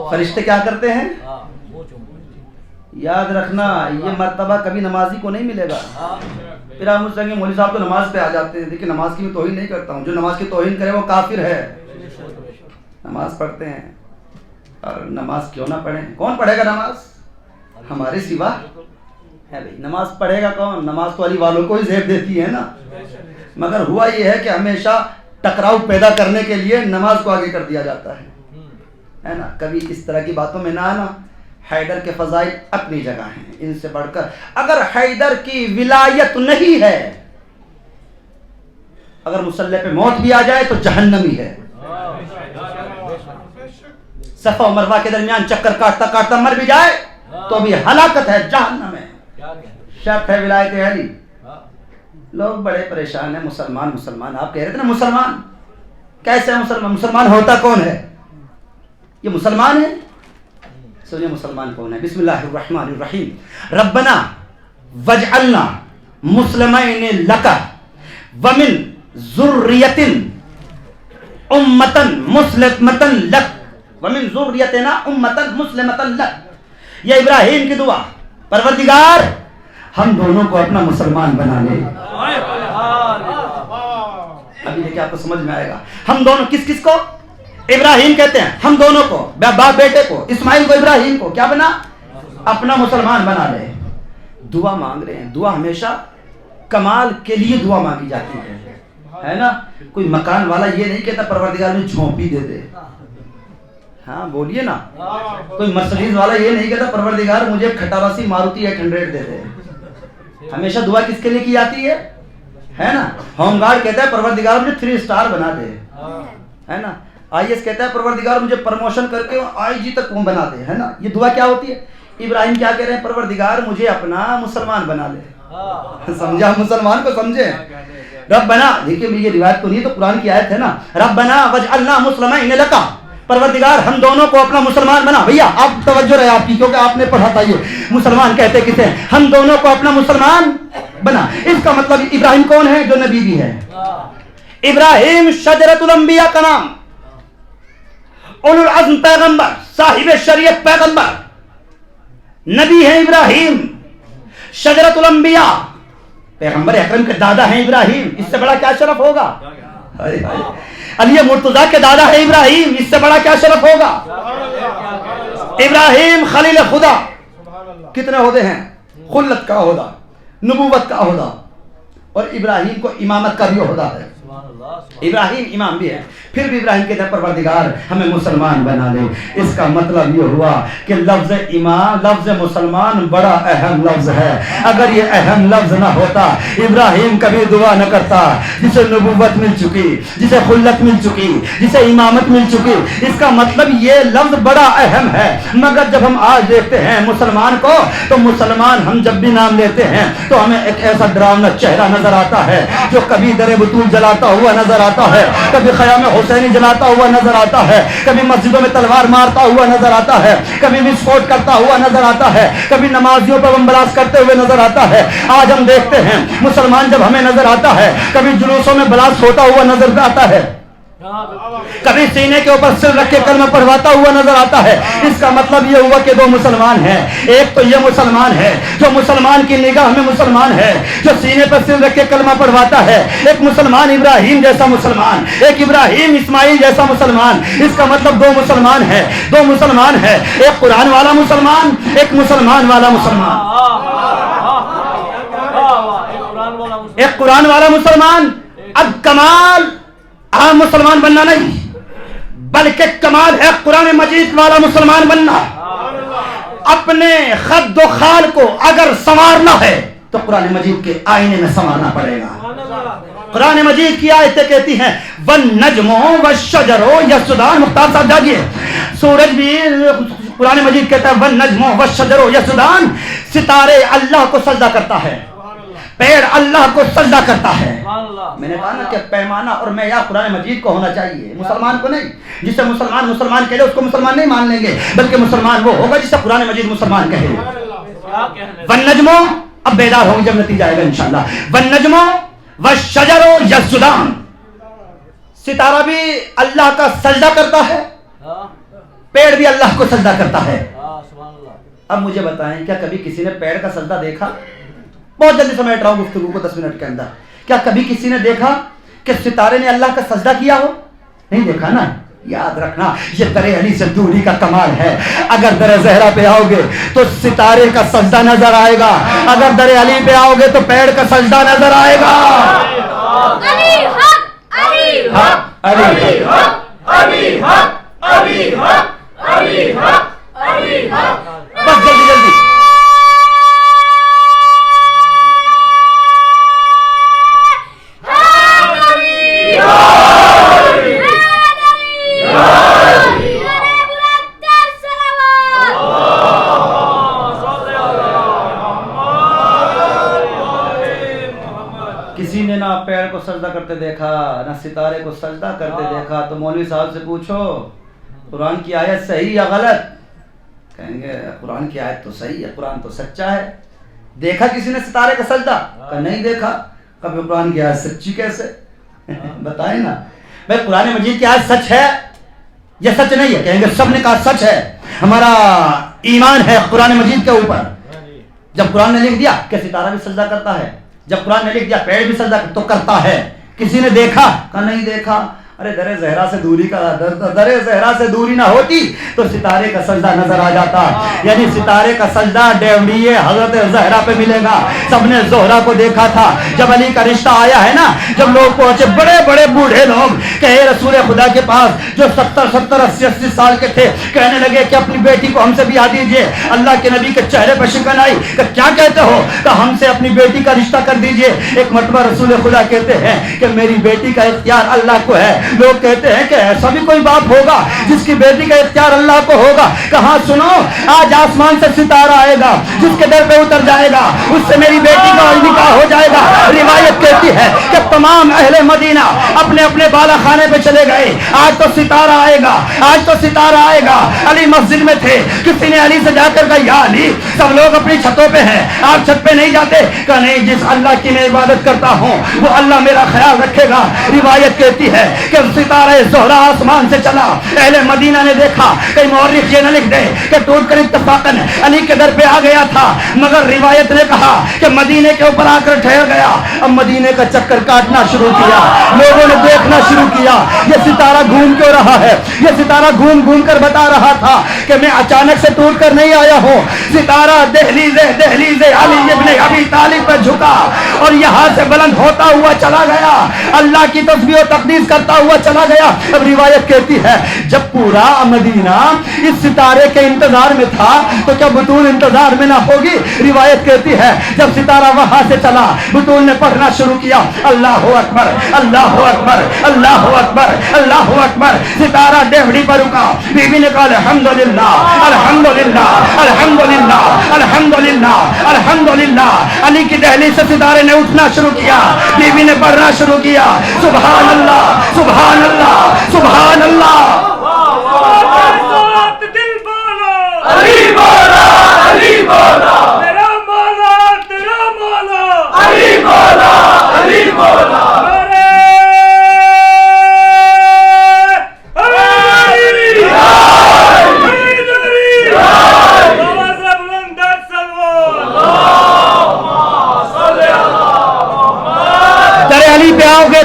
فرشتے کیا کرتے ہیں؟ یاد رکھنا یہ مرتبہ کبھی نمازی کو نہیں ملے گا. پھر آپ مجھ سے کہیں مولوی صاحب تو نماز پہ آ جاتے ہیں. دیکھیں نماز کی میں توہین نہیں کرتا ہوں, جو نماز کی توہین کرے وہ کافر ہے. نماز پڑھتے ہیں اور نماز کیوں نہ پڑھیں, کون پڑھے گا نماز ہمارے سوا ہے بھائی. نماز پڑھے گا کون؟ نماز تو علی والوں کو ہی زیب دیتی ہے نا. مگر ہوا یہ ہے کہ ہمیشہ ٹکراؤ پیدا کرنے کے لیے نماز کو آگے کر دیا جاتا ہے نا. کبھی اس طرح کی باتوں میں نہ آنا. حیدر کے فضائل اپنی جگہ ہیں, ان سے بڑھ کر اگر حیدر کی ولایت نہیں ہے, اگر مسلح پہ موت بھی آ جائے تو جہنمی ہے. صفا و مروہ کے درمیان چکر کاٹتا کاٹتا مر بھی جائے تو بھی ہلاکت ہے, جہنم ہے. شرط ہے ولایت علی. لوگ بڑے پریشان ہیں, مسلمان مسلمان آپ کہہ رہے تھے نا مسلمان کیسے مسلمان؟ مسلمان ہوتا کون ہے؟ یہ مسلمان ہے. سنیے مسلمان کون ہے. بسم اللہ الرحمن الرحیم. ربنا وجعلنا مسلمین لک ومن ذریتنا امۃ مسلمۃ لک ومن ذریتنا امۃ مسلمۃ لک. یہ ابراہیم کی دعا, پروردگار ہم دونوں کو اپنا مسلمان بنا لے. ابھی دیکھیں آپ کو سمجھ میں آئے گا. ہم دونوں کس کو؟ ابراہیم کہتے ہیں ہم دونوں کو, باپ بیٹے کو, اسماعیل کو ابراہیم کو کیا بنا؟ اپنا مسلمان بنا لے. دعا مانگ رہے ہیں. دعا ہمیشہ کمال کے لیے دعا مانگی جاتی ہے نا. کوئی مکان والا یہ نہیں کہتا پروردگار مجھے جھونپڑی دے دے. ہاں بولیے نا. کوئی مرسڈیز والا یہ نہیں کہتا پروردگار مجھے کھٹاراسی ماروتی 800 دے دے. ہمیشہ دعا کس کے لیے کی جاتی ہے نا. ہوم گارڈ کہتا ہے پروردگار مجھے 3 سٹار بنا دے, ہے نا. آئی ایس کہتا ہے پروردگار مجھے پروموشن کر کے آئی جی تک بنا دے, ہے نا. یہ دعا کیا ہوتی ہے؟ ابراہیم کیا کہہ رہے ہیں؟ پروردگار مجھے اپنا مسلمان بنا لے. سمجھا؟ مسلمان کو سمجھے. ربنا, دیکھیے یہ روایت تو نہیں تو قرآن کی آیت ہے نا. ربنا وجعلنا مسلمین لک, پروردگار ہم دونوں کو اپنا مسلمان بنا. بھیا آپ توجہ رہے آپ کی, کیونکہ آپ نے پڑھا تھا یہ مسلمان کہتے کسے ہیں؟ ہم دونوں کو اپنا مسلمان بنا. اس کا مطلب ابراہیم کون ہے؟ جو نبی بھی ہے. ابراہیم شجرۃ الانبیاء کا نام, اولو العزم پیغمبر, صاحب شریعت پیغمبر, نبی ہے ابراہیم. شجرۃ الانبیاء, پیغمبر اکرم کے دادا ہیں ابراہیم. اس سے بڑا کیا شرف ہوگا؟ علی مرتضیٰ کے دادا ہے ابراہیم. اس سے بڑا کیا شرف ہوگا؟ ابراہیم خلیل خدا. کتنے عہدے ہیں؟ خلت کا عہدہ, نبوت کا عہدہ, اور ابراہیم کو امامت کا بھی عہدہ ہے. ابراہیم امام بھی ہے. پھر بھی ابراہیم کہتے ہیں پروردگار ہمیں مسلمان بنا لے. اس کا مطلب یہ ہوا کہ لفظ امام, لفظ مسلمان بڑا اہم لفظ ہے. اگر یہ اہم لفظ نہ ہوتا ابراہیم کبھی دعا نہ کرتا. جسے نبوت مل چکی, جسے خلت مل چکی, جسے امامت مل چکی, اس کا مطلب یہ لفظ بڑا اہم ہے. مگر جب ہم آج دیکھتے ہیں مسلمان کو, تو مسلمان ہم جب بھی نام لیتے ہیں تو ہمیں ایک ایسا ڈراؤنا چہرہ نظر آتا ہے جو کبھی در بطول جلاتا ہوا نظر آتا ہے, کبھی خیام حسینی جلاتا ہوا نظر آتا ہے, کبھی مسجدوں میں تلوار مارتا ہوا نظر آتا ہے, کبھی وسفوٹ کرتا ہوا نظر آتا ہے, کبھی نمازیوں پر بمبراس کرتے ہوئے نظر آتا ہے. آج ہم دیکھتے ہیں مسلمان جب ہمیں نظر آتا ہے کبھی جلوسوں میں بلاس ہوتا ہوا نظر آتا ہے, کبھی سینے کے اوپر سر رکھ کے کلمہ پڑھواتا ہوا نظر آتا ہے. اس کا مطلب یہ ہوا کہ 2 مسلمان ہیں. ایک تو یہ مسلمان ہے جو مسلمان کی نگاہ میں مسلمان ہے, جو سینے پر سر رکھ کے کلمہ پڑھواتا ہے. ایک مسلمان ابراہیم جیسا مسلمان, ایک ابراہیم اسماعیل جیسا مسلمان. اس کا مطلب 2 مسلمان ہے, 2 مسلمان ہے. ایک قرآن والا مسلمان, ایک مسلمان والا مسلمان. ایک قرآن والا مسلمان. اب کمال عام مسلمان بننا نہیں, بلکہ کمال ہے قرآن مجید والا مسلمان بننا. اپنے خد و خال کو اگر سنوارنا ہے تو قرآن مجید کے آئینے میں سنوارنا پڑے گا. قرآن مجید کی آیتیں کہتی ہیں وَالنَّجْمُ وَالشَّجَرُ يَسْجُدَانِ. مختار صاحب جاگیے, سورج بھی قرآن مجید کہتا ہے والنجم والشجر یسجدان، ستارے اللہ کو سجدہ کرتا ہے، پیڑ اللہ کو سجدہ کرتا ہے۔ میں نے کہا نا کہ پیمانہ اور معیار قرآن مجید کو ہونا چاہیے، مسلمان کو نہیں۔ جسے مسلمان کہے اس کو مسلمان نہیں مان لیں گے، بلکہ مسلمان وہ ہوگا جسے قرآن مجید مسلمان کہے۔ والنجم، اب بیدار ہوں جب نتیجہ آئے گا انشاءاللہ۔ والنجم والشجر یسجدان، ستارہ بھی اللہ کا سجدہ کرتا ہے، پیڑ بھی اللہ کو سجدہ کرتا ہے۔ اب مجھے بتائیں کیا کبھی کسی نے پیڑ کا سجدہ دیکھا؟ بہت جلدی سمیٹ رہا ہوں گفتگو کو 10 منٹ کے اندر۔ کیا کبھی کسی نے دیکھا کہ ستارے نے اللہ کا سجدہ کیا ہو؟ نہیں دیکھا نا۔ یاد رکھنا یہ در علی سے دوری کا کمال ہے۔ اگر در زہرا پہ آؤ گے تو ستارے کا سجدہ نظر آئے گا، اگر در علی پہ آؤ گے تو پیڑ کا سجدہ نظر آئے گا۔ علی حق، علی حق، علی حق، علی حق، علی حق، علی حق، علی حق۔ بس جلدی جلدی۔ کسی نے نہ پیڑ کو سجدہ کرتے دیکھا نہ ستارے کو سجدہ کرتے دیکھا، تو مولوی صاحب سے پوچھو قرآن کی آیت صحیح یا غلط؟ کہیں گے قرآن کی آیت تو صحیح ہے، قرآن تو سچا ہے۔ دیکھا کسی نے ستارے کا سجدہ؟ کہ نہیں دیکھا۔ کبھی قرآن کی آیت سچی کیسے؟ بتائیں نا بھائی، قرآن مجید کی آیت سچ ہے یا سچ نہیں ہے؟ کہیں گے سب نے کہا سچ ہے، ہمارا ایمان ہے قرآن مجید کے اوپر۔ جب قرآن نے لکھ دیا کہ ستارہ بھی سجدہ کرتا ہے، جب قرآن نے لکھ دیا پیڑ بھی سجدہ تو کرتا ہے، کسی نے دیکھا؟ کہ نہیں دیکھا۔ ارے در زہرا سے دوری کا در زہرا سے دوری نہ ہوتی تو ستارے کا سجدہ نظر آ جاتا، یعنی ستارے کا سجدہ ڈیوڑیے حضرت زہرا پہ ملے گا۔ سب نے زہرا کو دیکھا تھا جب علی کا رشتہ آیا ہے نا، جب لوگ پہنچے بڑے بڑے بوڑھے لوگ کہ اے رسول خدا کے پاس، جو 70 80 سال کے تھے، کہنے لگے کہ اپنی بیٹی کو ہم سے بیاہ دیجئے۔ اللہ کے نبی کے چہرے پر شکن آئی کہ کیا کہتے ہو؟ کہ ہم سے اپنی بیٹی کا رشتہ کر دیجئے۔ ایک مرتبہ رسول خدا کہتے ہیں کہ میری بیٹی کا اختیار اللہ کو ہے۔ لوگ کہتے ہیں کہ ایسا بھی کوئی باپ ہوگا جس کی بیٹی کا اختیار اللہ کو ہوگا؟ کہاں سنو، آج آسمان سے ستارہ آئے گا، جس کے در پہ اتر جائے گا اس سے میری بیٹی کا نکاح ہو جائے گا۔ روایت کہتی ہے کہ تمام اہل مدینہ اپنے اپنے بالا خانے پہ چلے گئے۔ آج تو ستارہ آئے گا، آج تو ستارہ آئے گا۔ علی مسجد میں تھے، کسی نے علی سے جا کر کہا یا علی، سب لوگ اپنی چھتوں پہ ہیں، آپ چھت پہ نہیں جاتے؟ کہا نہیں، جس اللہ کی میں عبادت کرتا ہوں وہ اللہ میرا خیال رکھے گا۔ روایت کہتی ہے کہ ستارہ زہرا آسمان سے چلا، اہل مدینہ نے دیکھا، کئی مورخ یہ نہ لکھ دے کہ ٹوٹ کر اتفاقاً علی کے در پہ آ گیا تھا، مگر روایت نے کہا کہ مدینے کے اوپر آ کر ٹھہر گیا۔ اب مدینے کا چکر کاٹنا شروع کیا، لوگوں نے دیکھنا شروع کیا یہ ستارہ گھوم کیوں رہا ہے۔ یہ ستارہ گھوم گھوم کر بتا رہا تھا کہ میں اچانک سے ٹوٹ کر نہیں آیا ہوں۔ ستارہ دہلیز علی ابن ابی طالب پر جھکا اور یہاں سے بلند ہوتا ہوا چلا گیا، اللہ کی تسبیح و تقدیس کرتا ہوا چلا گیا۔ اب روایت کہتی ہے جب پورا مدینہ اس ستارے کے انتظار میں تھا تو کیا بطول انتظار میں نہ ہوگی؟ روایت کہتی ہے جب ستارہ وہاں سے چلا، بطول نے پڑھنا شروع کیا اللہ اکبر اللہ اکبر اللہ اکبر اللہ اکبر۔ ستارہ ڈیوڑی پر رکا، بیوی نے کہا الحمدللہ الحمدللہ الحمدللہ الحمدللہ الحمدللہ۔ علی کی دہلیز سے ستارے نے اٹھنا شروع کیا، بیوی نے پڑھنا شروع کیا سبحان اللہ سبحان اللہ سبحان اللہ۔ دل بولا علی مولا، علی مولا، تیرا مولا، تیرا مولا علی مولا، علی مولا۔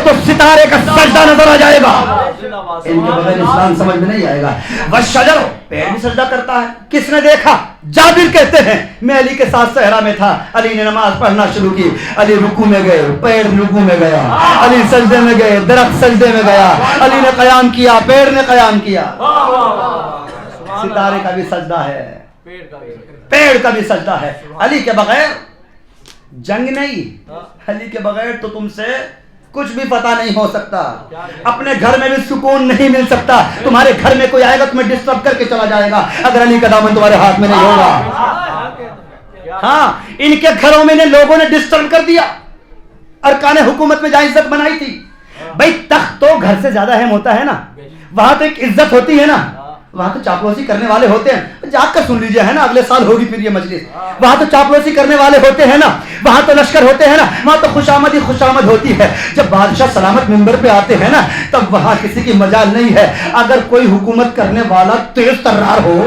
تو ستارے کا سجدہ نظر آ جائے گا، ان کے بغیر اسلام سمجھ میں نہیں آئے گا۔ والشجر، پیڑ بھی سجدہ کرتا ہے۔ کس نے دیکھا؟ جابر کہتے ہیں میں علی کے ساتھ صحرا میں تھا، علی نے نماز پڑھنا شروع کی، علی رکوع میں گئے، پیڑ رکوع میں گیا، علی سجدے میں گئے، درخت سجدے میں گیا، علی نے قیام کیا، پیڑ نے قیام کیا۔ ستارے کا بھی سجدہ ہے، پیڑ کا بھی سجدہ ہے۔ علی کے بغیر جنگ نہیں، علی کے بغیر تو تم سے کچھ بھی پتہ نہیں ہو سکتا, اپنے گھر میں بھی سکون نہیں مل سکتا. تمہارے گھر میں کوئی آئے گا تمہیں ڈسٹرب کر کے چلا جائے گا اگر علی کا دامن تمہارے ہاتھ میں نہیں ہوگا. ہاں, ان کے گھروں میں لوگوں نے ڈسٹرب کر دیا, ارکان حکومت میں جہاں عزت بنائی تھی. بھائی تخت تو گھر سے زیادہ اہم ہوتا ہے نا, وہاں تو ایک عزت ہوتی ہے نا, وہاں تو چاپلوسی کرنے والے ہوتے ہیں. جا کر سن لیجئے, ہے نا, اگلے سال ہوگی پھر یہ مجلس. وہاں تو چاپلوسی کرنے والے ہوتے ہیں نا, وہاں تو لشکر ہوتے ہیں نا, وہاں تو خوشامد ہی خوشامد ہوتی ہے. جب بادشاہ سلامت منبر پہ آتے ہیں نا تب وہاں کسی کی مجال نہیں ہے. اگر کوئی حکومت کرنے والا تیز ترار ہو,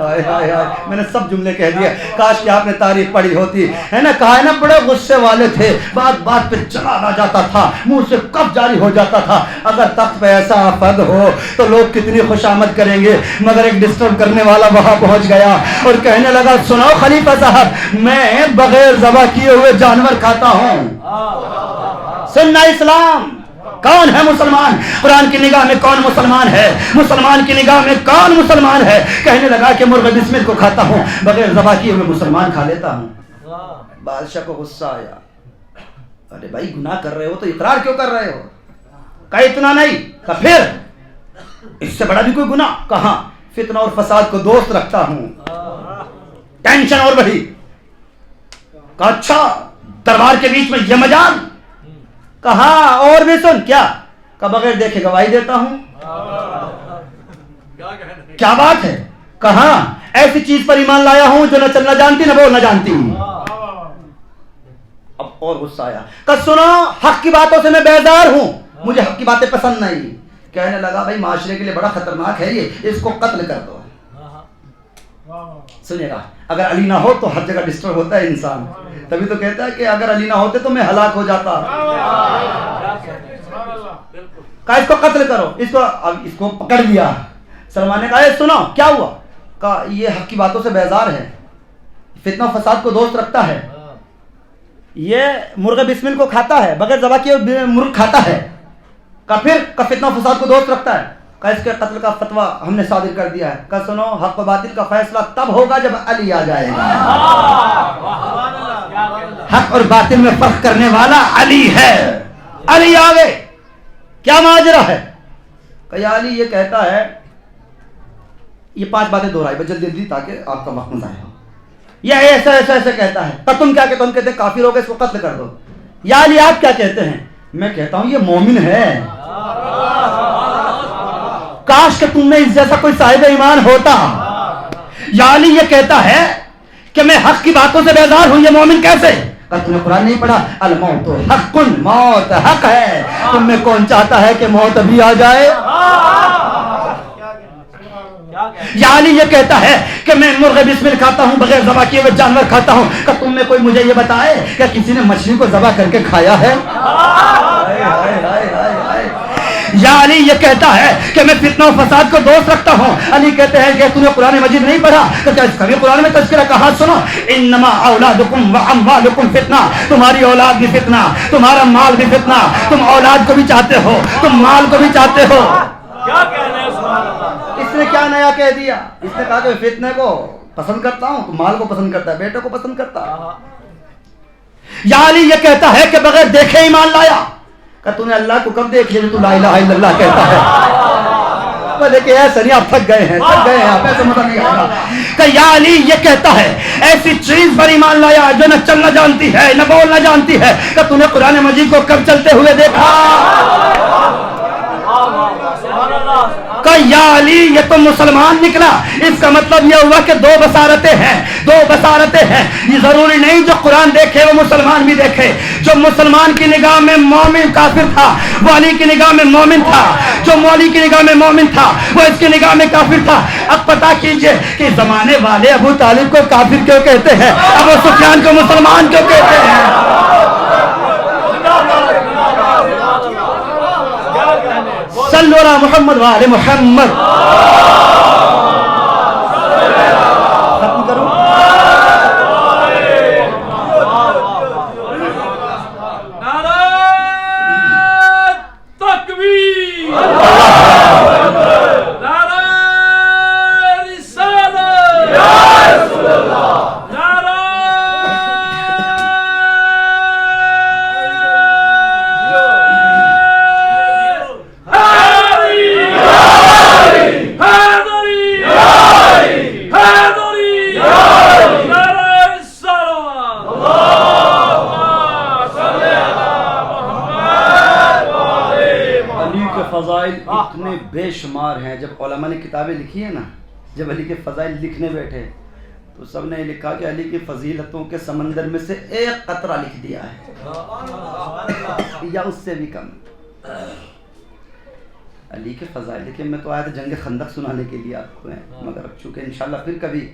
ہائے ہائے ہائے, میں نے سب جملے کہہ دیے, کاش کہ آپ نے تاریخ پڑھی ہوتی, ہے نا. کہا ہے نا بڑے غصے والے تھے, بات بات پہ چلا جاتا تھا, منہ سے کب جاری ہو جاتا تھا. اگر تخت پہ ایسا فرد ہو تو لوگ کتنی خوشامد کریں گے. مگر ایک ڈسٹرب کرنے والا وہاں پہنچ گیا اور کہنے لگا سنو خلیفہ صاحب, میں بغیر ذبح کیے ہوئے جانور کھاتا ہوں. سننا اسلام. کون ہے مسلمان؟ قرآن کی نگاہ میں کون مسلمان ہے؟ مسلمان کی نگاہ میں کون مسلمان ہے؟ کہنے لگا کہ مرغ بسمل کو کھاتا ہوں, بغیر ذبح کیے ہوئے مسلمان کھا لیتا ہوں. بادشاہ کو غصہ آیا, ارے بھائی گناہ کر رہے ہو تو اقرار کیوں کر رہے ہو؟ کہا اتنا نہیں. کہا پھر اس سے بڑا بھی کوئی گناہ؟ کہاں, فتنہ اور فساد کو دوست رکھتا ہوں. ٹینشن اور بڑھی. کہا اچھا دربار کے بیچ میں یہ مجال؟ کہا اور بھی سن. کیا؟ کہا بغیر دیکھے گواہی دیتا ہوں. کیا بات ہے؟ کہا ایسی چیز پر ایمان لایا ہوں جو نہ چلنا جانتی نہ بولنا جانتی. اب اور غصہ آیا. کہا سنو حق کی باتوں سے میں بیزار ہوں, مجھے حق کی باتیں پسند نہیں. کہنے لگا بھائی معاشرے کے لیے بڑا خطرناک ہے یہ, اس کو قتل کر دو. سنیے گا, اگر علی نہ ہو تو ہر جگہ ڈسٹرب ہوتا ہے انسان, تبھی تو کہتا ہے کہ اگر علی نہ ہوتے تو میں ہلاک ہو جاتا. کہا اس کو قتل کرو. اس کو پکڑ لیا. سلمان نے کہا اے سنو کیا ہوا؟ کہا یہ حق کی باتوں سے بیزار ہے, فتنہ و فساد کو دوست رکھتا ہے, یہ مرغ بسمل کو کھاتا ہے, بغیر ذبح کیے مرغ کھاتا ہے. کہا پھر فتنہ و فساد کو دوست رکھتا ہے. کہا اس کے قتل کا فتویٰ ہم نے صادر کر دیا ہے. کہا سنو حق و باطل کا فیصلہ تب ہوگا جب علی آ جائے گا. حق اور باطل میں فرق کرنے والا علی ہے. علی آگے کیا ماجرا ہے؟ کہ یا علی یہ کہتا ہے, یہ 5 باتیں دہرائی بس جلدی جلدی تاکہ آپ کا وقت نہ ضائع ہو. یہ ایسا ایسا ایسا کہتا ہے. تو تم کیا کہتے ہو؟ ہم کہتے ہیں کافر ہو گئے, اس کو قتل کر دو. یا علی آپ کیا کہتے ہیں؟ میں کہتا ہوں یہ مومن ہے. کاش کہ تم میں اس جیسا کوئی صاحب ایمان ہوتا. یا علی یہ کہتا ہے کہ میں حق کی باتوں سے بیزار ہوں, یہ مومن کیسے؟ کہ تم نے قرآن نہیں پڑھا, الموت حق, موت حق ہے. تم میں کون چاہتا ہے کہ موت ابھی آ جائے؟ یا علی یہ کہتا ہے کہ میں مرغ بسمل کھاتا ہوں, بغیر ذبح کیے ہوئے جانور کھاتا ہوں. کہ تم میں کوئی مجھے یہ بتائے کہ کسی نے مچھلی کو ذبح کر کے کھایا ہے؟ یا علی یہ کہتا ہے کہ میں فتنہ و فساد کو دوست رکھتا ہوں. علی کہتے ہیں کہ تم نے قرآن مجید نہیں پڑھا؟ کہ اس کا بھی قرآن میں تذکرہ کہا. سنو انما اولادکم واموالکم فتنہ, تمہاری اولاد بھی فتنہ, تمہارا مال بھی فتنہ. تم اولاد کو بھی چاہتے ہو, تم مال کو بھی چاہتے ہو. کیا کہہ رہے ہیں سبحان اللہ. اس نے کیا نیا کہہ دیا؟ اس نے کہا کہ فتنے کو پسند کرتا ہوں, تو مال کو پسند کرتا ہے, بیٹے کو پسند کرتا ہے. یا علی یہ کہتا ہے کہ بغیر دیکھے ایمان لایا. کہ تو نے اللہ کو کب دیکھ لیا تو لا الہ الا اللہ کہتا ہے؟ بولے کہ ایسا نہیں, آپ تھک گئے ہیں, آپ ایسا مزہ نہیں آئے گا. کہ یا علی یہ کہتا ہے ایسی چیز پر ایمان لایا جو نہ چلنا جانتی ہے نہ بولنا جانتی ہے. کہ تو نے قرآن مجید کو کب چلتے ہوئے دیکھا؟ کہ یا علی یہ تو مسلمان نکلا. اس کا مطلب یہ ہوا کہ 2 بصارتیں ہیں, 2 بصارتیں ہیں. یہ ضروری نہیں جو قرآن دیکھے وہ مسلمان بھی دیکھے. جو مسلمان کی نگاہ میں مومن کافر تھا وہ علی کی نگاہ میں مومن تھا, جو مولی کی نگاہ میں مومن تھا وہ اس کی نگاہ میں کافر تھا. اب پتا کیجئے کہ زمانے والے ابو طالب کو کافر کیوں کہتے ہیں, ابو سفیان کو مسلمان کیوں کہتے ہیں. صلو علی محمد وآل محمد. ختم کروں. نعرہ تکبیر, نعرہ رسالت, نعرہ فضائل اتنے بے شمار ہیں. جب علماء نے کتابیں لکھی ہیں نا، جب علی کے فضائل لکھنے بیٹھے تو سب نے لکھا کہ علی کی فضیلتوں کے سمندر میں سے ایک قطرہ لکھ دیا ہے یا اس سے بھی کم. علی کے فضائل، لیکن میں تو آیا تھا جنگ خندق سنانے کے لیے آپ کو ہیں، مگر اب چونکہ انشاءاللہ پھر کبھی.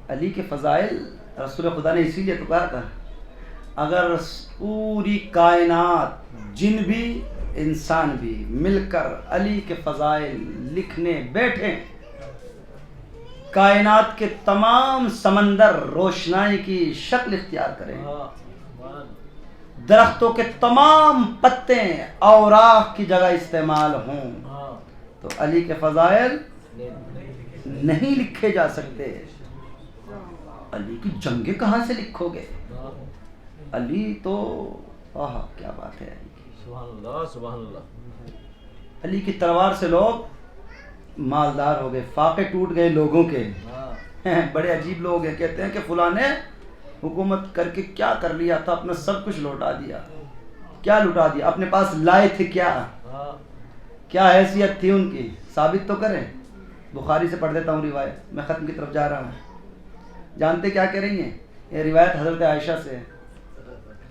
علی کے فضائل رسول خدا نے اسی لیے تو کہا تھا اگر پوری کائنات جن بھی انسان بھی مل کر علی کے فضائل لکھنے بیٹھیں، کائنات کے تمام سمندر روشنائی کی شکل اختیار کریں، درختوں کے تمام پتے اوراق کی جگہ استعمال ہوں، تو علی کے فضائل نہیں لکھے جا سکتے. علی کی جنگیں کہاں سے لکھو گے؟ علی تو کیا بات ہے. سبحان اللہ سبحان اللہ. علی کی تلوار سے لوگ مالدار ہو گئے، فاقے ٹوٹ گئے لوگوں کے. بڑے عجیب لوگ ہیں، کہتے ہیں کہ فلاں نے حکومت کر کے کیا کر لیا تھا، اپنا سب کچھ لوٹا دیا. کیا لوٹا دیا؟ اپنے پاس لائے تھے کیا حیثیت تھی ان کی؟ ثابت تو کریں. بخاری سے پڑھ دیتا ہوں روایت، میں ختم کی طرف جا رہا ہوں. جانتے کیا کہہ رہی ہیں؟ یہ روایت حضرت عائشہ سے ہے.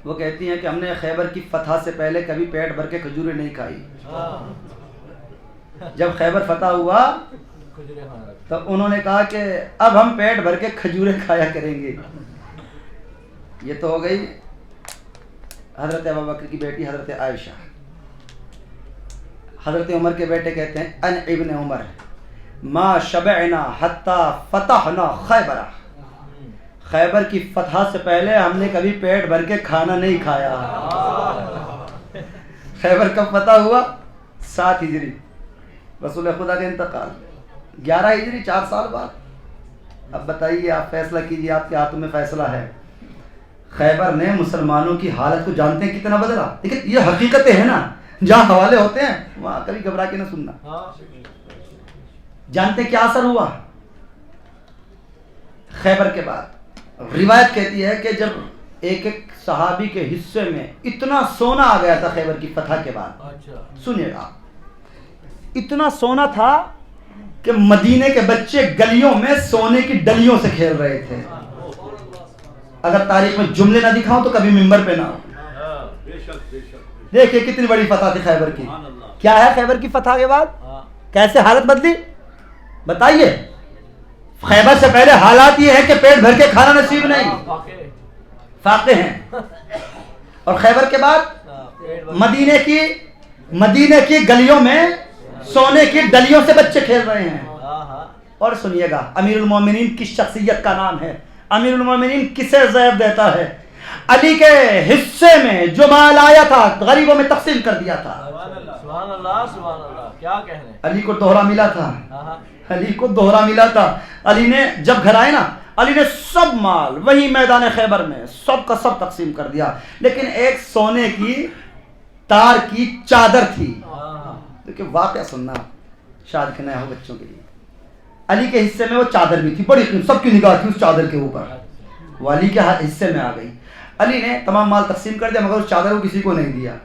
وہ کہتی ہیں کہ ہم نے خیبر کی فتح سے پہلے کبھی پیٹ بھر کے کھجوریں نہیں کھائی. جب خیبر فتح ہوا تو انہوں نے کہا کہ اب ہم پیٹ بھر کے کھجوریں کھایا کریں گے. یہ تو ہو گئی حضرت ابوبکر کی بیٹی حضرت عائشہ. حضرت عمر کے بیٹے کہتے ہیں ان ابن عمر ما شبعنا حتی فتحنا خیبر. خیبر کی فتح سے پہلے ہم نے کبھی پیٹ بھر کے کھانا نہیں کھایا. خیبر کب فتح ہوا؟ 7 ہجری، رسول خدا کا انتقال 11 ہجری، 4 سال بعد. اب بتائیے، آپ فیصلہ کیجیے، آپ کے ہاتھوں میں فیصلہ ہے. خیبر نے مسلمانوں کی حالت کو جانتے ہیں کتنا بدلا. لیکن یہ حقیقتیں ہیں نا، جہاں حوالے ہوتے ہیں وہاں کبھی گھبرا کے نہ سننا. جانتے کیا اثر ہوا خیبر کے بعد؟ روایت کہتی ہے کہ جب ایک ایک صحابی کے حصے میں اتنا سونا آ گیا تھا خیبر کی فتح کے بعد. سنیے گا، اتنا سونا تھا کہ مدینے کے بچے گلیوں میں سونے کی ڈلیوں سے کھیل رہے تھے. اگر تاریخ میں جملے نہ دکھاؤں تو کبھی ممبر پہ نہ ہو. دیکھیے کتنی بڑی فتح تھی خیبر کی. کیا ہے خیبر کی فتح کے بعد کیسے حالت بدلی بتائیے. خیبر سے پہلے حالات یہ ہے کہ پیٹ بھر کے کھانا نصیب نہیں، فاقے ہیں. اور خیبر کے بعد مدینے کی گلیوں میں سونے کی ڈلیوں سے بچے کھیل رہے ہیں. اور سنیے گا، امیر المومنین کس شخصیت کا نام ہے، امیر المومنین کسے زیب دیتا ہے. علی کے حصے میں جو مال آیا تھا غریبوں میں تقسیم کر دیا تھا. سبحان اللہ سبحان اللہ. کیا کہنے، علی کو دوہرا ملا تھا. علی کو دوہرا ملا تھا. علی نے جب گھر آئے نا، علی نے سب مال وہی میدان خیبر میں سب کا سب تقسیم کر دیا. لیکن ایک سونے کی تار کی چادر تھی. دیکھیں واقعہ سننا، شاید کہ نیا ہو بچوں کے لیے. علی کے حصے میں وہ چادر بھی تھی، بڑی قیمت، سب کی نگاہ تھی اس چادر کے اوپر. وہ علی کے حصے میں آ گئی. علی نے تمام مال تقسیم کر دیا مگر اس چادر کو کسی کو نہیں دیا.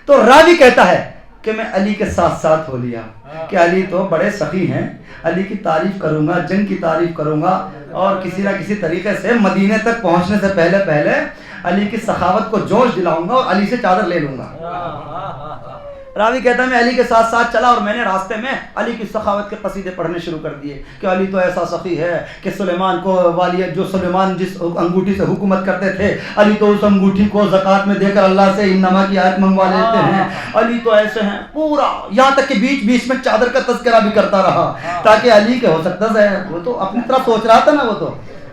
تو راوی کہتا ہے کہ میں علی کے ساتھ ساتھ ہو لیا کہ علی تو بڑے سخی ہیں، علی کی تعریف کروں گا، جنگ کی تعریف کروں گا، اور کسی نہ کسی طریقے سے مدینے تک پہنچنے سے پہلے علی کی سخاوت کو جوش دلاؤں گا اور علی سے چادر لے لوں گا. راوی کہتا ہے میں علی کے ساتھ ساتھ چلا اور میں نے راستے میں علی کی سخاوت کے قصیدے پڑھنے شروع کر دیے کہ علی تو ایسا سخی ہے کہ سلیمان کو سلیمان جس انگوٹھی سے حکومت کرتے تھے، علی تو اس انگوٹھی کو زکوٰۃ میں دے کر اللہ سے انما کی آیت منگوا لیتے ہیں. علی تو ایسے ہیں پورا، یہاں تک کہ بیچ میں چادر کا تذکرہ بھی کرتا رہا تاکہ علی کے ہو سکتا ہے. وہ تو اپنی طرف سوچ رہا تھا نا،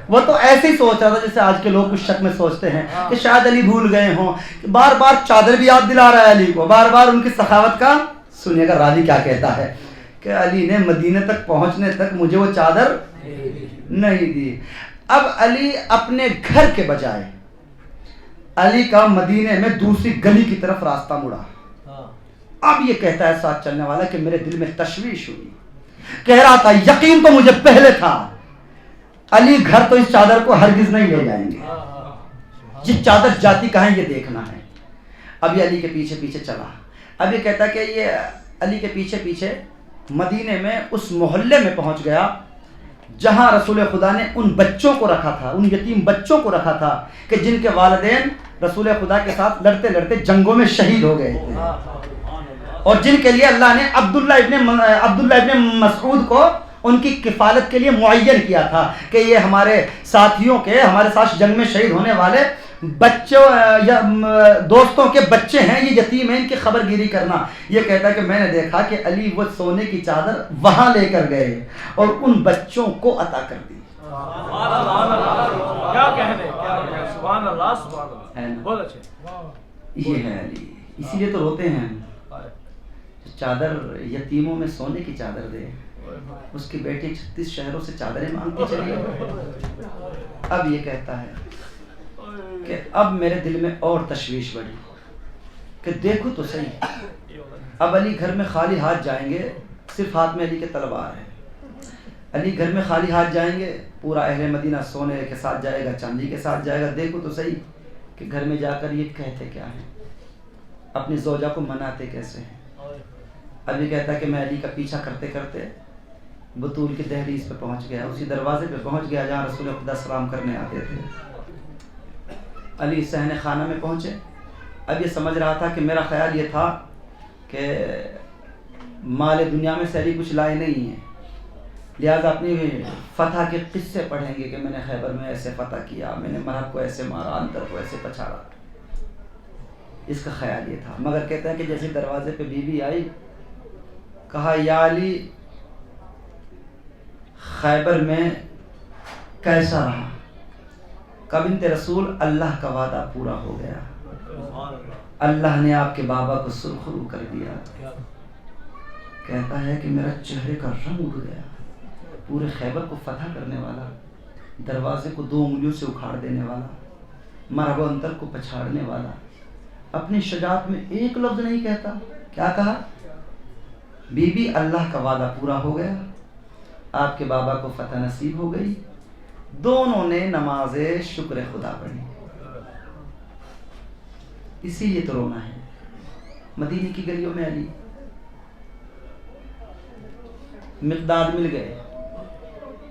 وہ تو ایسے ہی سوچ رہا تھا جیسے آج کے لوگ کچھ شک میں سوچتے ہیں کہ شاید علی بھول گئے ہوں. بار بار چادر بھی یاد دلا رہا ہے علی کو، بار بار ان کی سخاوت کا. سنیے گا راوی کیا کہتا ہے کہ علی نے مدینے تک پہنچنے تک مجھے وہ چادر نہیں دی. اب علی اپنے گھر کے بجائے علی کا مدینے میں دوسری گلی کی طرف راستہ مڑا. اب یہ کہتا ہے ساتھ چلنے والا کہ میرے دل میں تشویش ہوئی. کہہ رہا تھا یقین تو مجھے پہلے تھا علی گھر تو اس چادر کو ہرگز نہیں لے جائیں گے، یہ چادر جاتی کہاں یہ دیکھنا ہے. اب یہ علی کے پیچھے پیچھے چلا. اب یہ کہتا کہ یہ علی کے پیچھے پیچھے مدینے میں اس محلے میں پہنچ گیا جہاں رسول خدا نے ان بچوں کو رکھا تھا، ان یتیم بچوں کو رکھا تھا کہ جن کے والدین رسول خدا کے ساتھ لڑتے لڑتے جنگوں میں شہید ہو گئے تھے، اور جن کے لیے اللہ نے عبداللہ ابن مسعود کو ان کی کفالت کے لیے معین کیا تھا کہ یہ ہمارے ساتھیوں کے، ہمارے ساتھ جنگ میں شہید ہونے والے بچوں یا دوستوں کے بچے ہیں، یہ یتیم ہیں، ان کی خبر گیری کرنا۔ یہ کہتا ہے کہ میں نے دیکھا کہ علی وہ سونے کی چادر وہاں لے کر گئے اور ان بچوں کو عطا کر دی۔ کیا کہنے، سبحان اللہ سبحان اللہ، بہت اچھے۔ یہ ہے علی، اسی لیے تو روتے ہیں، چادر یتیموں میں سونے کی چادر دے، اس کی بیٹی 36 شہروں سے چادریں مانگتی چلی گئی۔ اب یہ کہتا ہے کہ اب میرے دل میں اور تشویش بڑھی کہ دیکھو تو صحیح، اب علی گھر میں خالی ہاتھ جائیں گے، صرف ہاتھ میں علی کے تلوار ہے، علی گھر میں خالی ہاتھ جائیں گے، پورا اہل مدینہ سونے کے ساتھ جائے گا، چاندی کے ساتھ جائے گا، دیکھو تو صحیح کہ گھر میں جا کر یہ کہتے کیا ہیں، اپنی زوجہ کو مناتے کیسے ہیں۔ علی کہتا ہے کہ میں علی کا پیچھا کرتے کرتے بطول کی دہلیز پہ پہنچ گیا، اسی دروازے پہ پہنچ گیا جہاں رسول خدا سلام کرنے آتے تھے۔ علی صحن خانہ میں پہنچے، اب یہ سمجھ رہا تھا کہ میرا خیال یہ تھا کہ مال دنیا میں سے علی کچھ لائے نہیں ہیں، لہٰذا اپنی فتح کے قصے پڑھیں گے کہ میں نے خیبر میں ایسے فتح کیا، میں نے مرحب کو ایسے مارا، انتر کو ایسے پچھاڑا، اس کا خیال یہ تھا۔ مگر کہتے ہیں کہ جیسے دروازے پہ بی بی آئی، کہا یا علی خیبر میں کیسا رہا؟ کہا بنت رسول اللہ کا وعدہ پورا ہو گیا، اللہ نے آپ کے بابا کو سرخرو کر دیا۔ کہتا ہے کہ میرا چہرے کا رنگ اڑ گیا، پورے خیبر کو فتح کرنے والا، دروازے کو 2 انگلیوں سے اکھاڑ دینے والا، مرحب و انتر کو پچھاڑنے والا، اپنی شجاعت میں ایک لفظ نہیں کہتا۔ کیا کہا؟ بی بی اللہ کا وعدہ پورا ہو گیا، آپ کے بابا کو فتح نصیب ہو گئی۔ دونوں نے نماز شکر خدا پڑھی، اسی لیے تو رونا ہے۔ مدینے کی گلیوں میں علی، مقداد مل گئے۔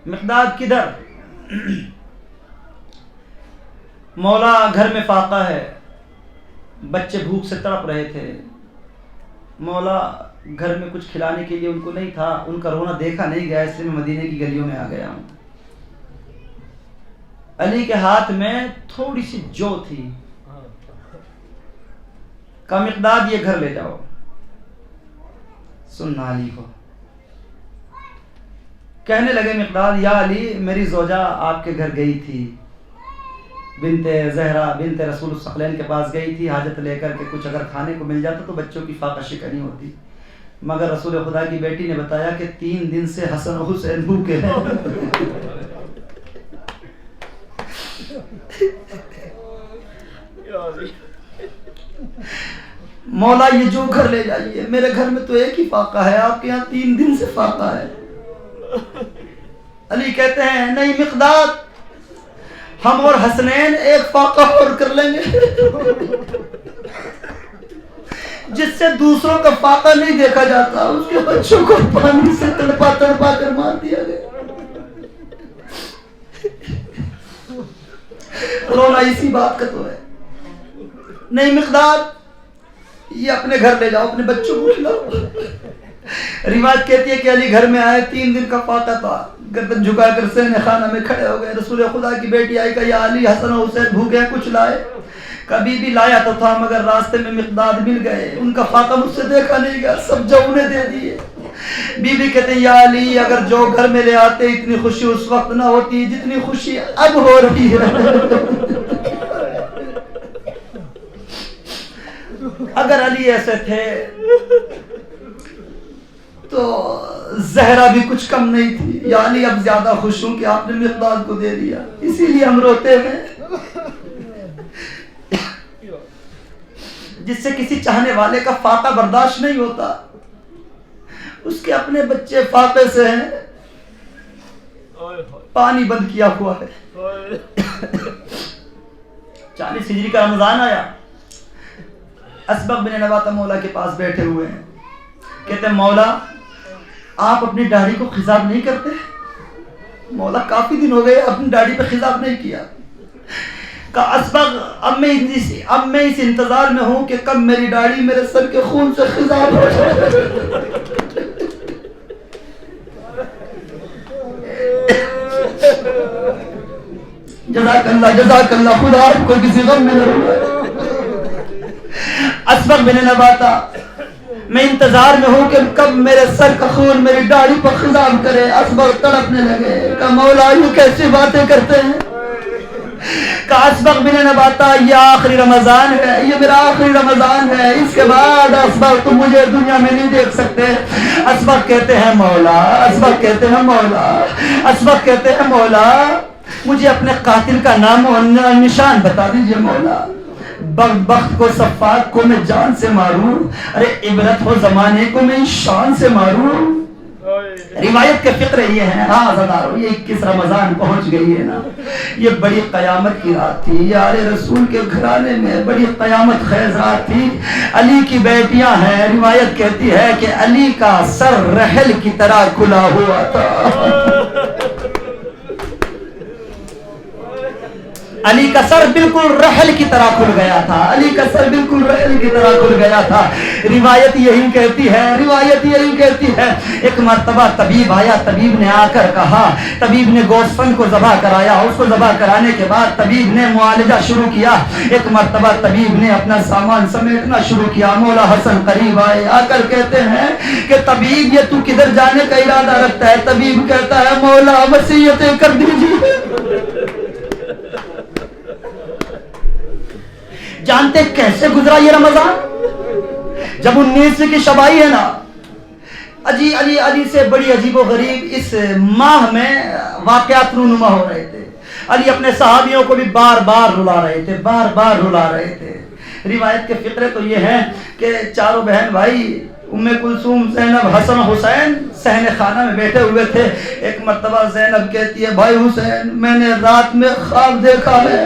مقداد کدھر؟ مولا گھر میں فاقہ ہے، بچے بھوک سے تڑپ رہے تھے، مولا گھر میں کچھ کھلانے کے لیے ان کو نہیں تھا، ان کا رونا دیکھا نہیں گیا، اس لیے میں مدینے کی گلیوں میں آ گیا ہوں۔ علی کے ہاتھ میں تھوڑی سی جو تھی، کہا مقداد یہ گھر لے جاؤ۔ سننا علی کو، کہنے لگے مقداد یا علی میری زوجہ آپ کے گھر گئی تھی، بنت زہرا بنت رسول الثقلین کے پاس گئی تھی حاجت لے کر کے کچھ اگر کھانے کو مل جاتا تو بچوں کی فاقہ شکنی ہوتی، مگر رسول خدا کی بیٹی نے بتایا کہ 3 دن سے حسن و حسین بھوکے ہیں۔ مولا یہ جو گھر لے جائیے، میرے گھر میں تو ایک ہی فاقہ ہے، آپ کے یہاں 3 دن سے فاقہ ہے۔ علی کہتے ہیں نہیں مقداد، ہم اور حسنین ایک فاقہ اور کر لیں گے جس سے دوسروں کا فاقہ نہیں دیکھا جاتا۔ اس کے بچوں کو پانی سے تڑپا تڑپا کر مار دیا گیا۔ رونا اسی بات کا تو ہے۔ نہیں مقداد یہ اپنے گھر لے جاؤ، اپنے بچوں کو کھلاؤ۔ روایت کہتی ہے کہ علی گھر میں آئے، 3 دن کا فاقہ تھا، گردن جھکا کر سہن خانہ میں کھڑے ہو گئے۔ رسول خدا کی بیٹی آئی کہ یا علی حسن و حسین بھوکے ہیں، کچھ لائے؟ کبھی بھی لایا تو تھا مگر راستے میں مقداد مل گئے، ان کا فاقہ مجھ سے دیکھا نہیں گیا، سب جو انہیں دے دیے۔ بی بی کہتے ہیں یا علی اگر جو گھر میں لے آتے اتنی خوشی اس وقت نہ ہوتی جتنی خوشی اب ہو رہی ہے۔ اگر علی ایسے تھے تو زہرا بھی کچھ کم نہیں تھی، یعنی اب زیادہ خوش ہوں کہ آپ نے مقداد کو دے دیا، اسی لیے ہم روتے ہیں۔ جس سے کسی چاہنے والے کا فاقہ برداشت نہیں ہوتا، اس کے اپنے بچے فاقے سے ہیں، پانی بند کیا ہوا ہے۔ 40 ہجری کا رمضان آیا، اسبغ بن نباتہ مولا کے پاس بیٹھے ہوئے ہیں، کہتے ہیں مولا آپ اپنی داڑھی کو خضاب نہیں کرتے؟ مولا کافی دن ہو گئے اپنی داڑھی پہ خضاب نہیں کیا. کہا اسبغ اب میں اس انتظار میں ہوں کہ کب میری داڑھی میرے سر کے خون سے خضاب ہو جائے. جزاک اللہ خدا آپ کو کسی غم میں نہ رہے. اسبغ بن نباتا میں انتظار میں ہوں کہ کب میرے سر کا خون میری داڑھی پر خضاب کرے. اسبغ تڑپنے لگے کہ مولا یہ کیسی باتیں کرتے ہیں. کہ اسبغ بن نباتا یہ آخری رمضان ہے, یہ میرا آخری رمضان ہے, اس کے بعد اسبغ تم مجھے دنیا میں نہیں دیکھ سکتے. اسبغ کہتے ہیں مولا, اسبغ کہتے ہیں مولا, اسبغ کہتے ہیں مولا مجھے اپنے قاتل کا نام و نشان بتا دیجئے مولا. بخت کو صفاق کو میں جان سے ماروں, ارے عبرت ہو زمانے کو میں شان سے ماروں. روایت کے فقرے یہ ہیں. ہاں زدارو یہ 21 رمضان پہنچ گئی ہے نا, یہ بڑی قیامت کی رات تھی. یار رسول کے گھرانے میں بڑی قیامت خیز رات تھی. علی کی بیٹیاں ہیں. روایت کہتی ہے کہ علی کا سر رحل کی طرح کھلا ہوا تھا. علی کا سر بالکل رحل کی طرح کھل گیا تھا. علی کا سر بالکل رحل کی طرح کھل گیا تھا. روایت یہی کہتی ہے, روایت یہی کہتی ہے ایک مرتبہ طبیب آیا. طبیب نے آ کر کہا, طبیب نے گوسفند کو ذبح کرایا. اس کو ذبح کرانے کے بعد طبیب نے معالجہ شروع کیا. ایک مرتبہ طبیب نے اپنا سامان سمیٹنا شروع کیا. مولا حسن قریب آئے, آ کر کہتے ہیں کہ طبیب یہ تو کدھر جانے کا ارادہ رکھتا ہے؟ طبیب کہتا ہے مولا وصیتیں کر دیجیے. جانتے کیسے گزرا یہ رمضان؟ جب 19 کی شب آئی ہے نا, علی سے بڑی عجیب و غریب اس ماہ میں واقعات رونما ہو رہے تھے. علی اپنے صحابیوں کو بھی بار بار رلا رہے تھے, بار بار رلا رہے تھے. روایت کے فقرے تو یہ ہیں کہ چاروں بہن بھائی ام کلثوم, زینب, حسن, حسین صحن خانہ میں بیٹھے ہوئے تھے. ایک مرتبہ زینب کہتی ہے بھائی حسین میں نے رات میں خواب دیکھا ہے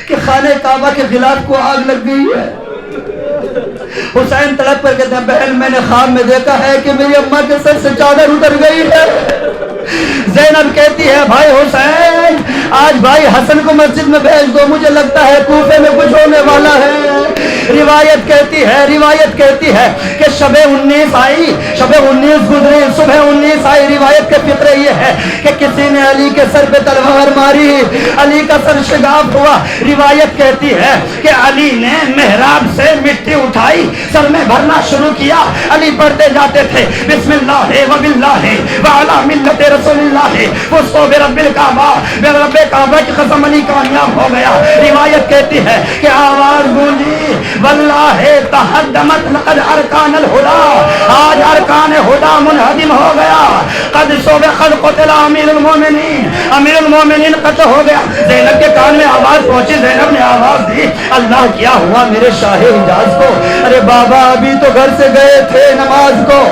کہ خانہ کعبہ کے غلاف کو آگ لگ گئی ہے. حسین تڑپ کر کہتے ہیں بہن میں نے خواب میں دیکھا ہے کہ میری اماں کے سر سے چادر اتر گئی ہے. زینب کہتی ہے بھائی حسین آج بھائی حسن کو مسجد میں بھیج دو, مجھے لگتا ہے کوفے میں کچھ ہونے والا ہے. روایت کہتی ہے کہ شب 19 آئی, شب 19 گزری, صبح 19 آئی. روایت کے فقرے یہ ہے کہ کسی نے علی کے سر پہ تلوار ماری, علی کا سر شگاف ہوا. روایت کہتی ہے کہ علی نے محراب سے مٹی اٹھائی, سر میں بھرنا شروع کیا. علی پڑھتے جاتے تھے بسم اللہ وباللہ وعلی ملت رسول اللہ فسقوا برب الکعبہ, برب کعبہ کی قسم علی کامیاب ہو گیا. روایت کہتی ہے کہ آواز گونجی واللہ تہدمت لقد ارکان الہدی, آج ارکان ہدا منہدم ہو گیا. قد صبح قد قتل امیر المومنین, امیر المومنین قتل ہو گیا. زینب کے کان میں آواز پہنچی, زینب نے آواز دی اللہ کیا ہوا میرے شاہ حجاز کو؟ ارے بابا ابھی تو گھر سے گئے تھے نماز کو.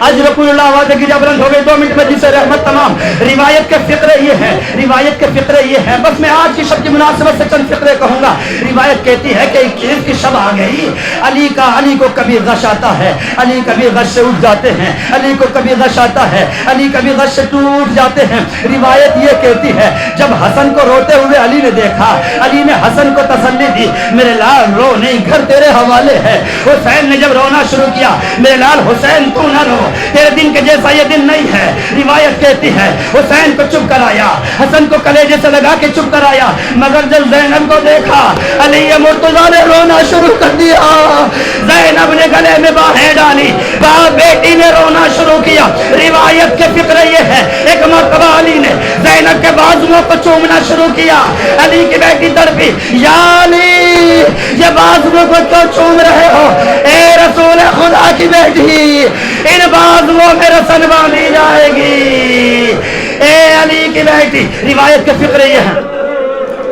آج رسول اللہ آواز کی جب بلند ہو گئی 2 منٹ میں جسے رحمت تمام. روایت کے فقرے یہ ہیں, روایت کے فقرے یہ ہیں. بس میں آج کی شب کی مناسبت سے چند فقرے کہوں گا. روایت کہتی ہے کہ 21 کی شب آ گئی. علی کو کبھی غش آتا ہے, علی کبھی غش سے اٹھ جاتے ہیں, علی کو کبھی غش آتا ہے, علی کبھی غش سے ٹوٹ جاتے ہیں. روایت یہ کہتی ہے جب حسن کو روتے ہوئے علی نے دیکھا, علی نے حسن کو تسلی دی میرے لال رو نہیں, گھر تیرے حوالے ہے. حسین نے جب رونا شروع کیا میرے لال حسین تو نہ رو, تیرے دن کے جیسا یہ دن نہیں ہے. روایت کہتی ہے حسین کو چپ کرایا, حسن کو کلیجے سے لگا کے چپ کرایا, مگر جب زینب کو دیکھا علی مرتضیٰ نے رونا شروع کر دیا. زینب نے گلے میں باہیں ڈالی, باپ بیٹی نے رونا شروع کیا. روایت کے فقرے یہ ہے ایک مرتبہ علی نے زینب کے بازوؤں کو چومنا شروع کیا. علی کی بیٹی تڑپی یا علی یہ بازوؤں کو کیوں چوم رہے ہو؟ اے رسول خدا کی بیٹی ان بازوؤں میں رسن باندھی جائے گی. اے علی کی بیٹی. روایت کے فقرے یہ ہیں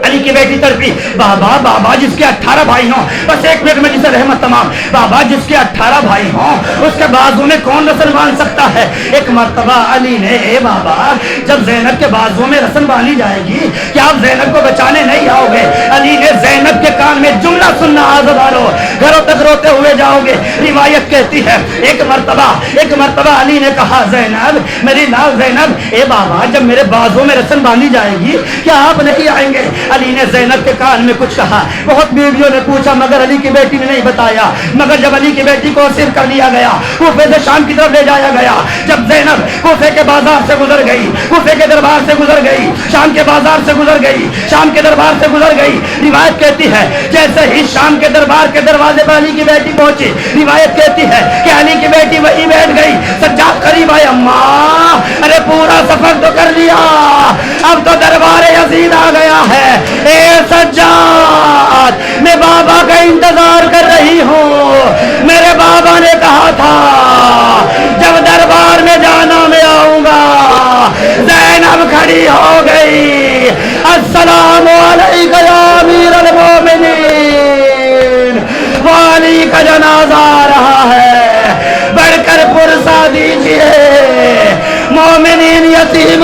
علی کی بیٹی تڑپی بابا جس کے 18 بھائی ہوں, بس ایک منٹ میں جسے رحمت تمام, بابا جس کے 18 بھائی ہوں اس کے بازو میں کون رسن باندھ سکتا ہے؟ ایک مرتبہ علی نے اے بابا جب زینب کے بازو میں رسن باندھی جائے گی کیا آپ زینب کو بچانے نہیں آؤ گے؟ علی نے زینب کے کان میں جملہ سننا آزادارو، گھروں تک روتے ہوئے جاؤ گے. روایت کہتی ہے ایک مرتبہ علی نے کہا زینب میری لال زینب، اے بابا جب میرے بازوں میں رسن باندھی جائے گی کیا آپ نہیں آئیں گے؟ علی نے زینب کے کان میں کچھ کہا. بہت بیویوں نے پوچھا مگر علی کی بیٹی نے نہیں بتایا. مگر جب علی کی بیٹی کو اسیر کر لیا گیا، کوفے سے شام کی طرف لے جایا گیا، جب زینب کوفے کے بازار سے گزر گئی، کوفے کے دربار سے گزر گئی، شام کے بازار سے گزر گئی، شام کے دربار سے گزر گئی، روایت کہتی ہے جیسے ہی شام کے دربار کے دروازے پر علی کی بیٹی پہنچی، روایت کہتی ہے کہ علی کی بیٹی وہی بیٹھ گئی. سجاد قریب آئے، اماں ارے پورا سفر تو کر لیا، اب تو دربار یزید آ گیا ہے. اے سجاد میں بابا کا انتظار کر رہی ہوں. میرے بابا نے کہا تھا جب دربار میں جانا میں آؤں گا. زینب کھڑی ہو گئی. السلام علیکم یا امیر المومنین. والی کا جنازہ آ رہا ہے، بڑھ کر پرسا دیجئے. مومنین یتیم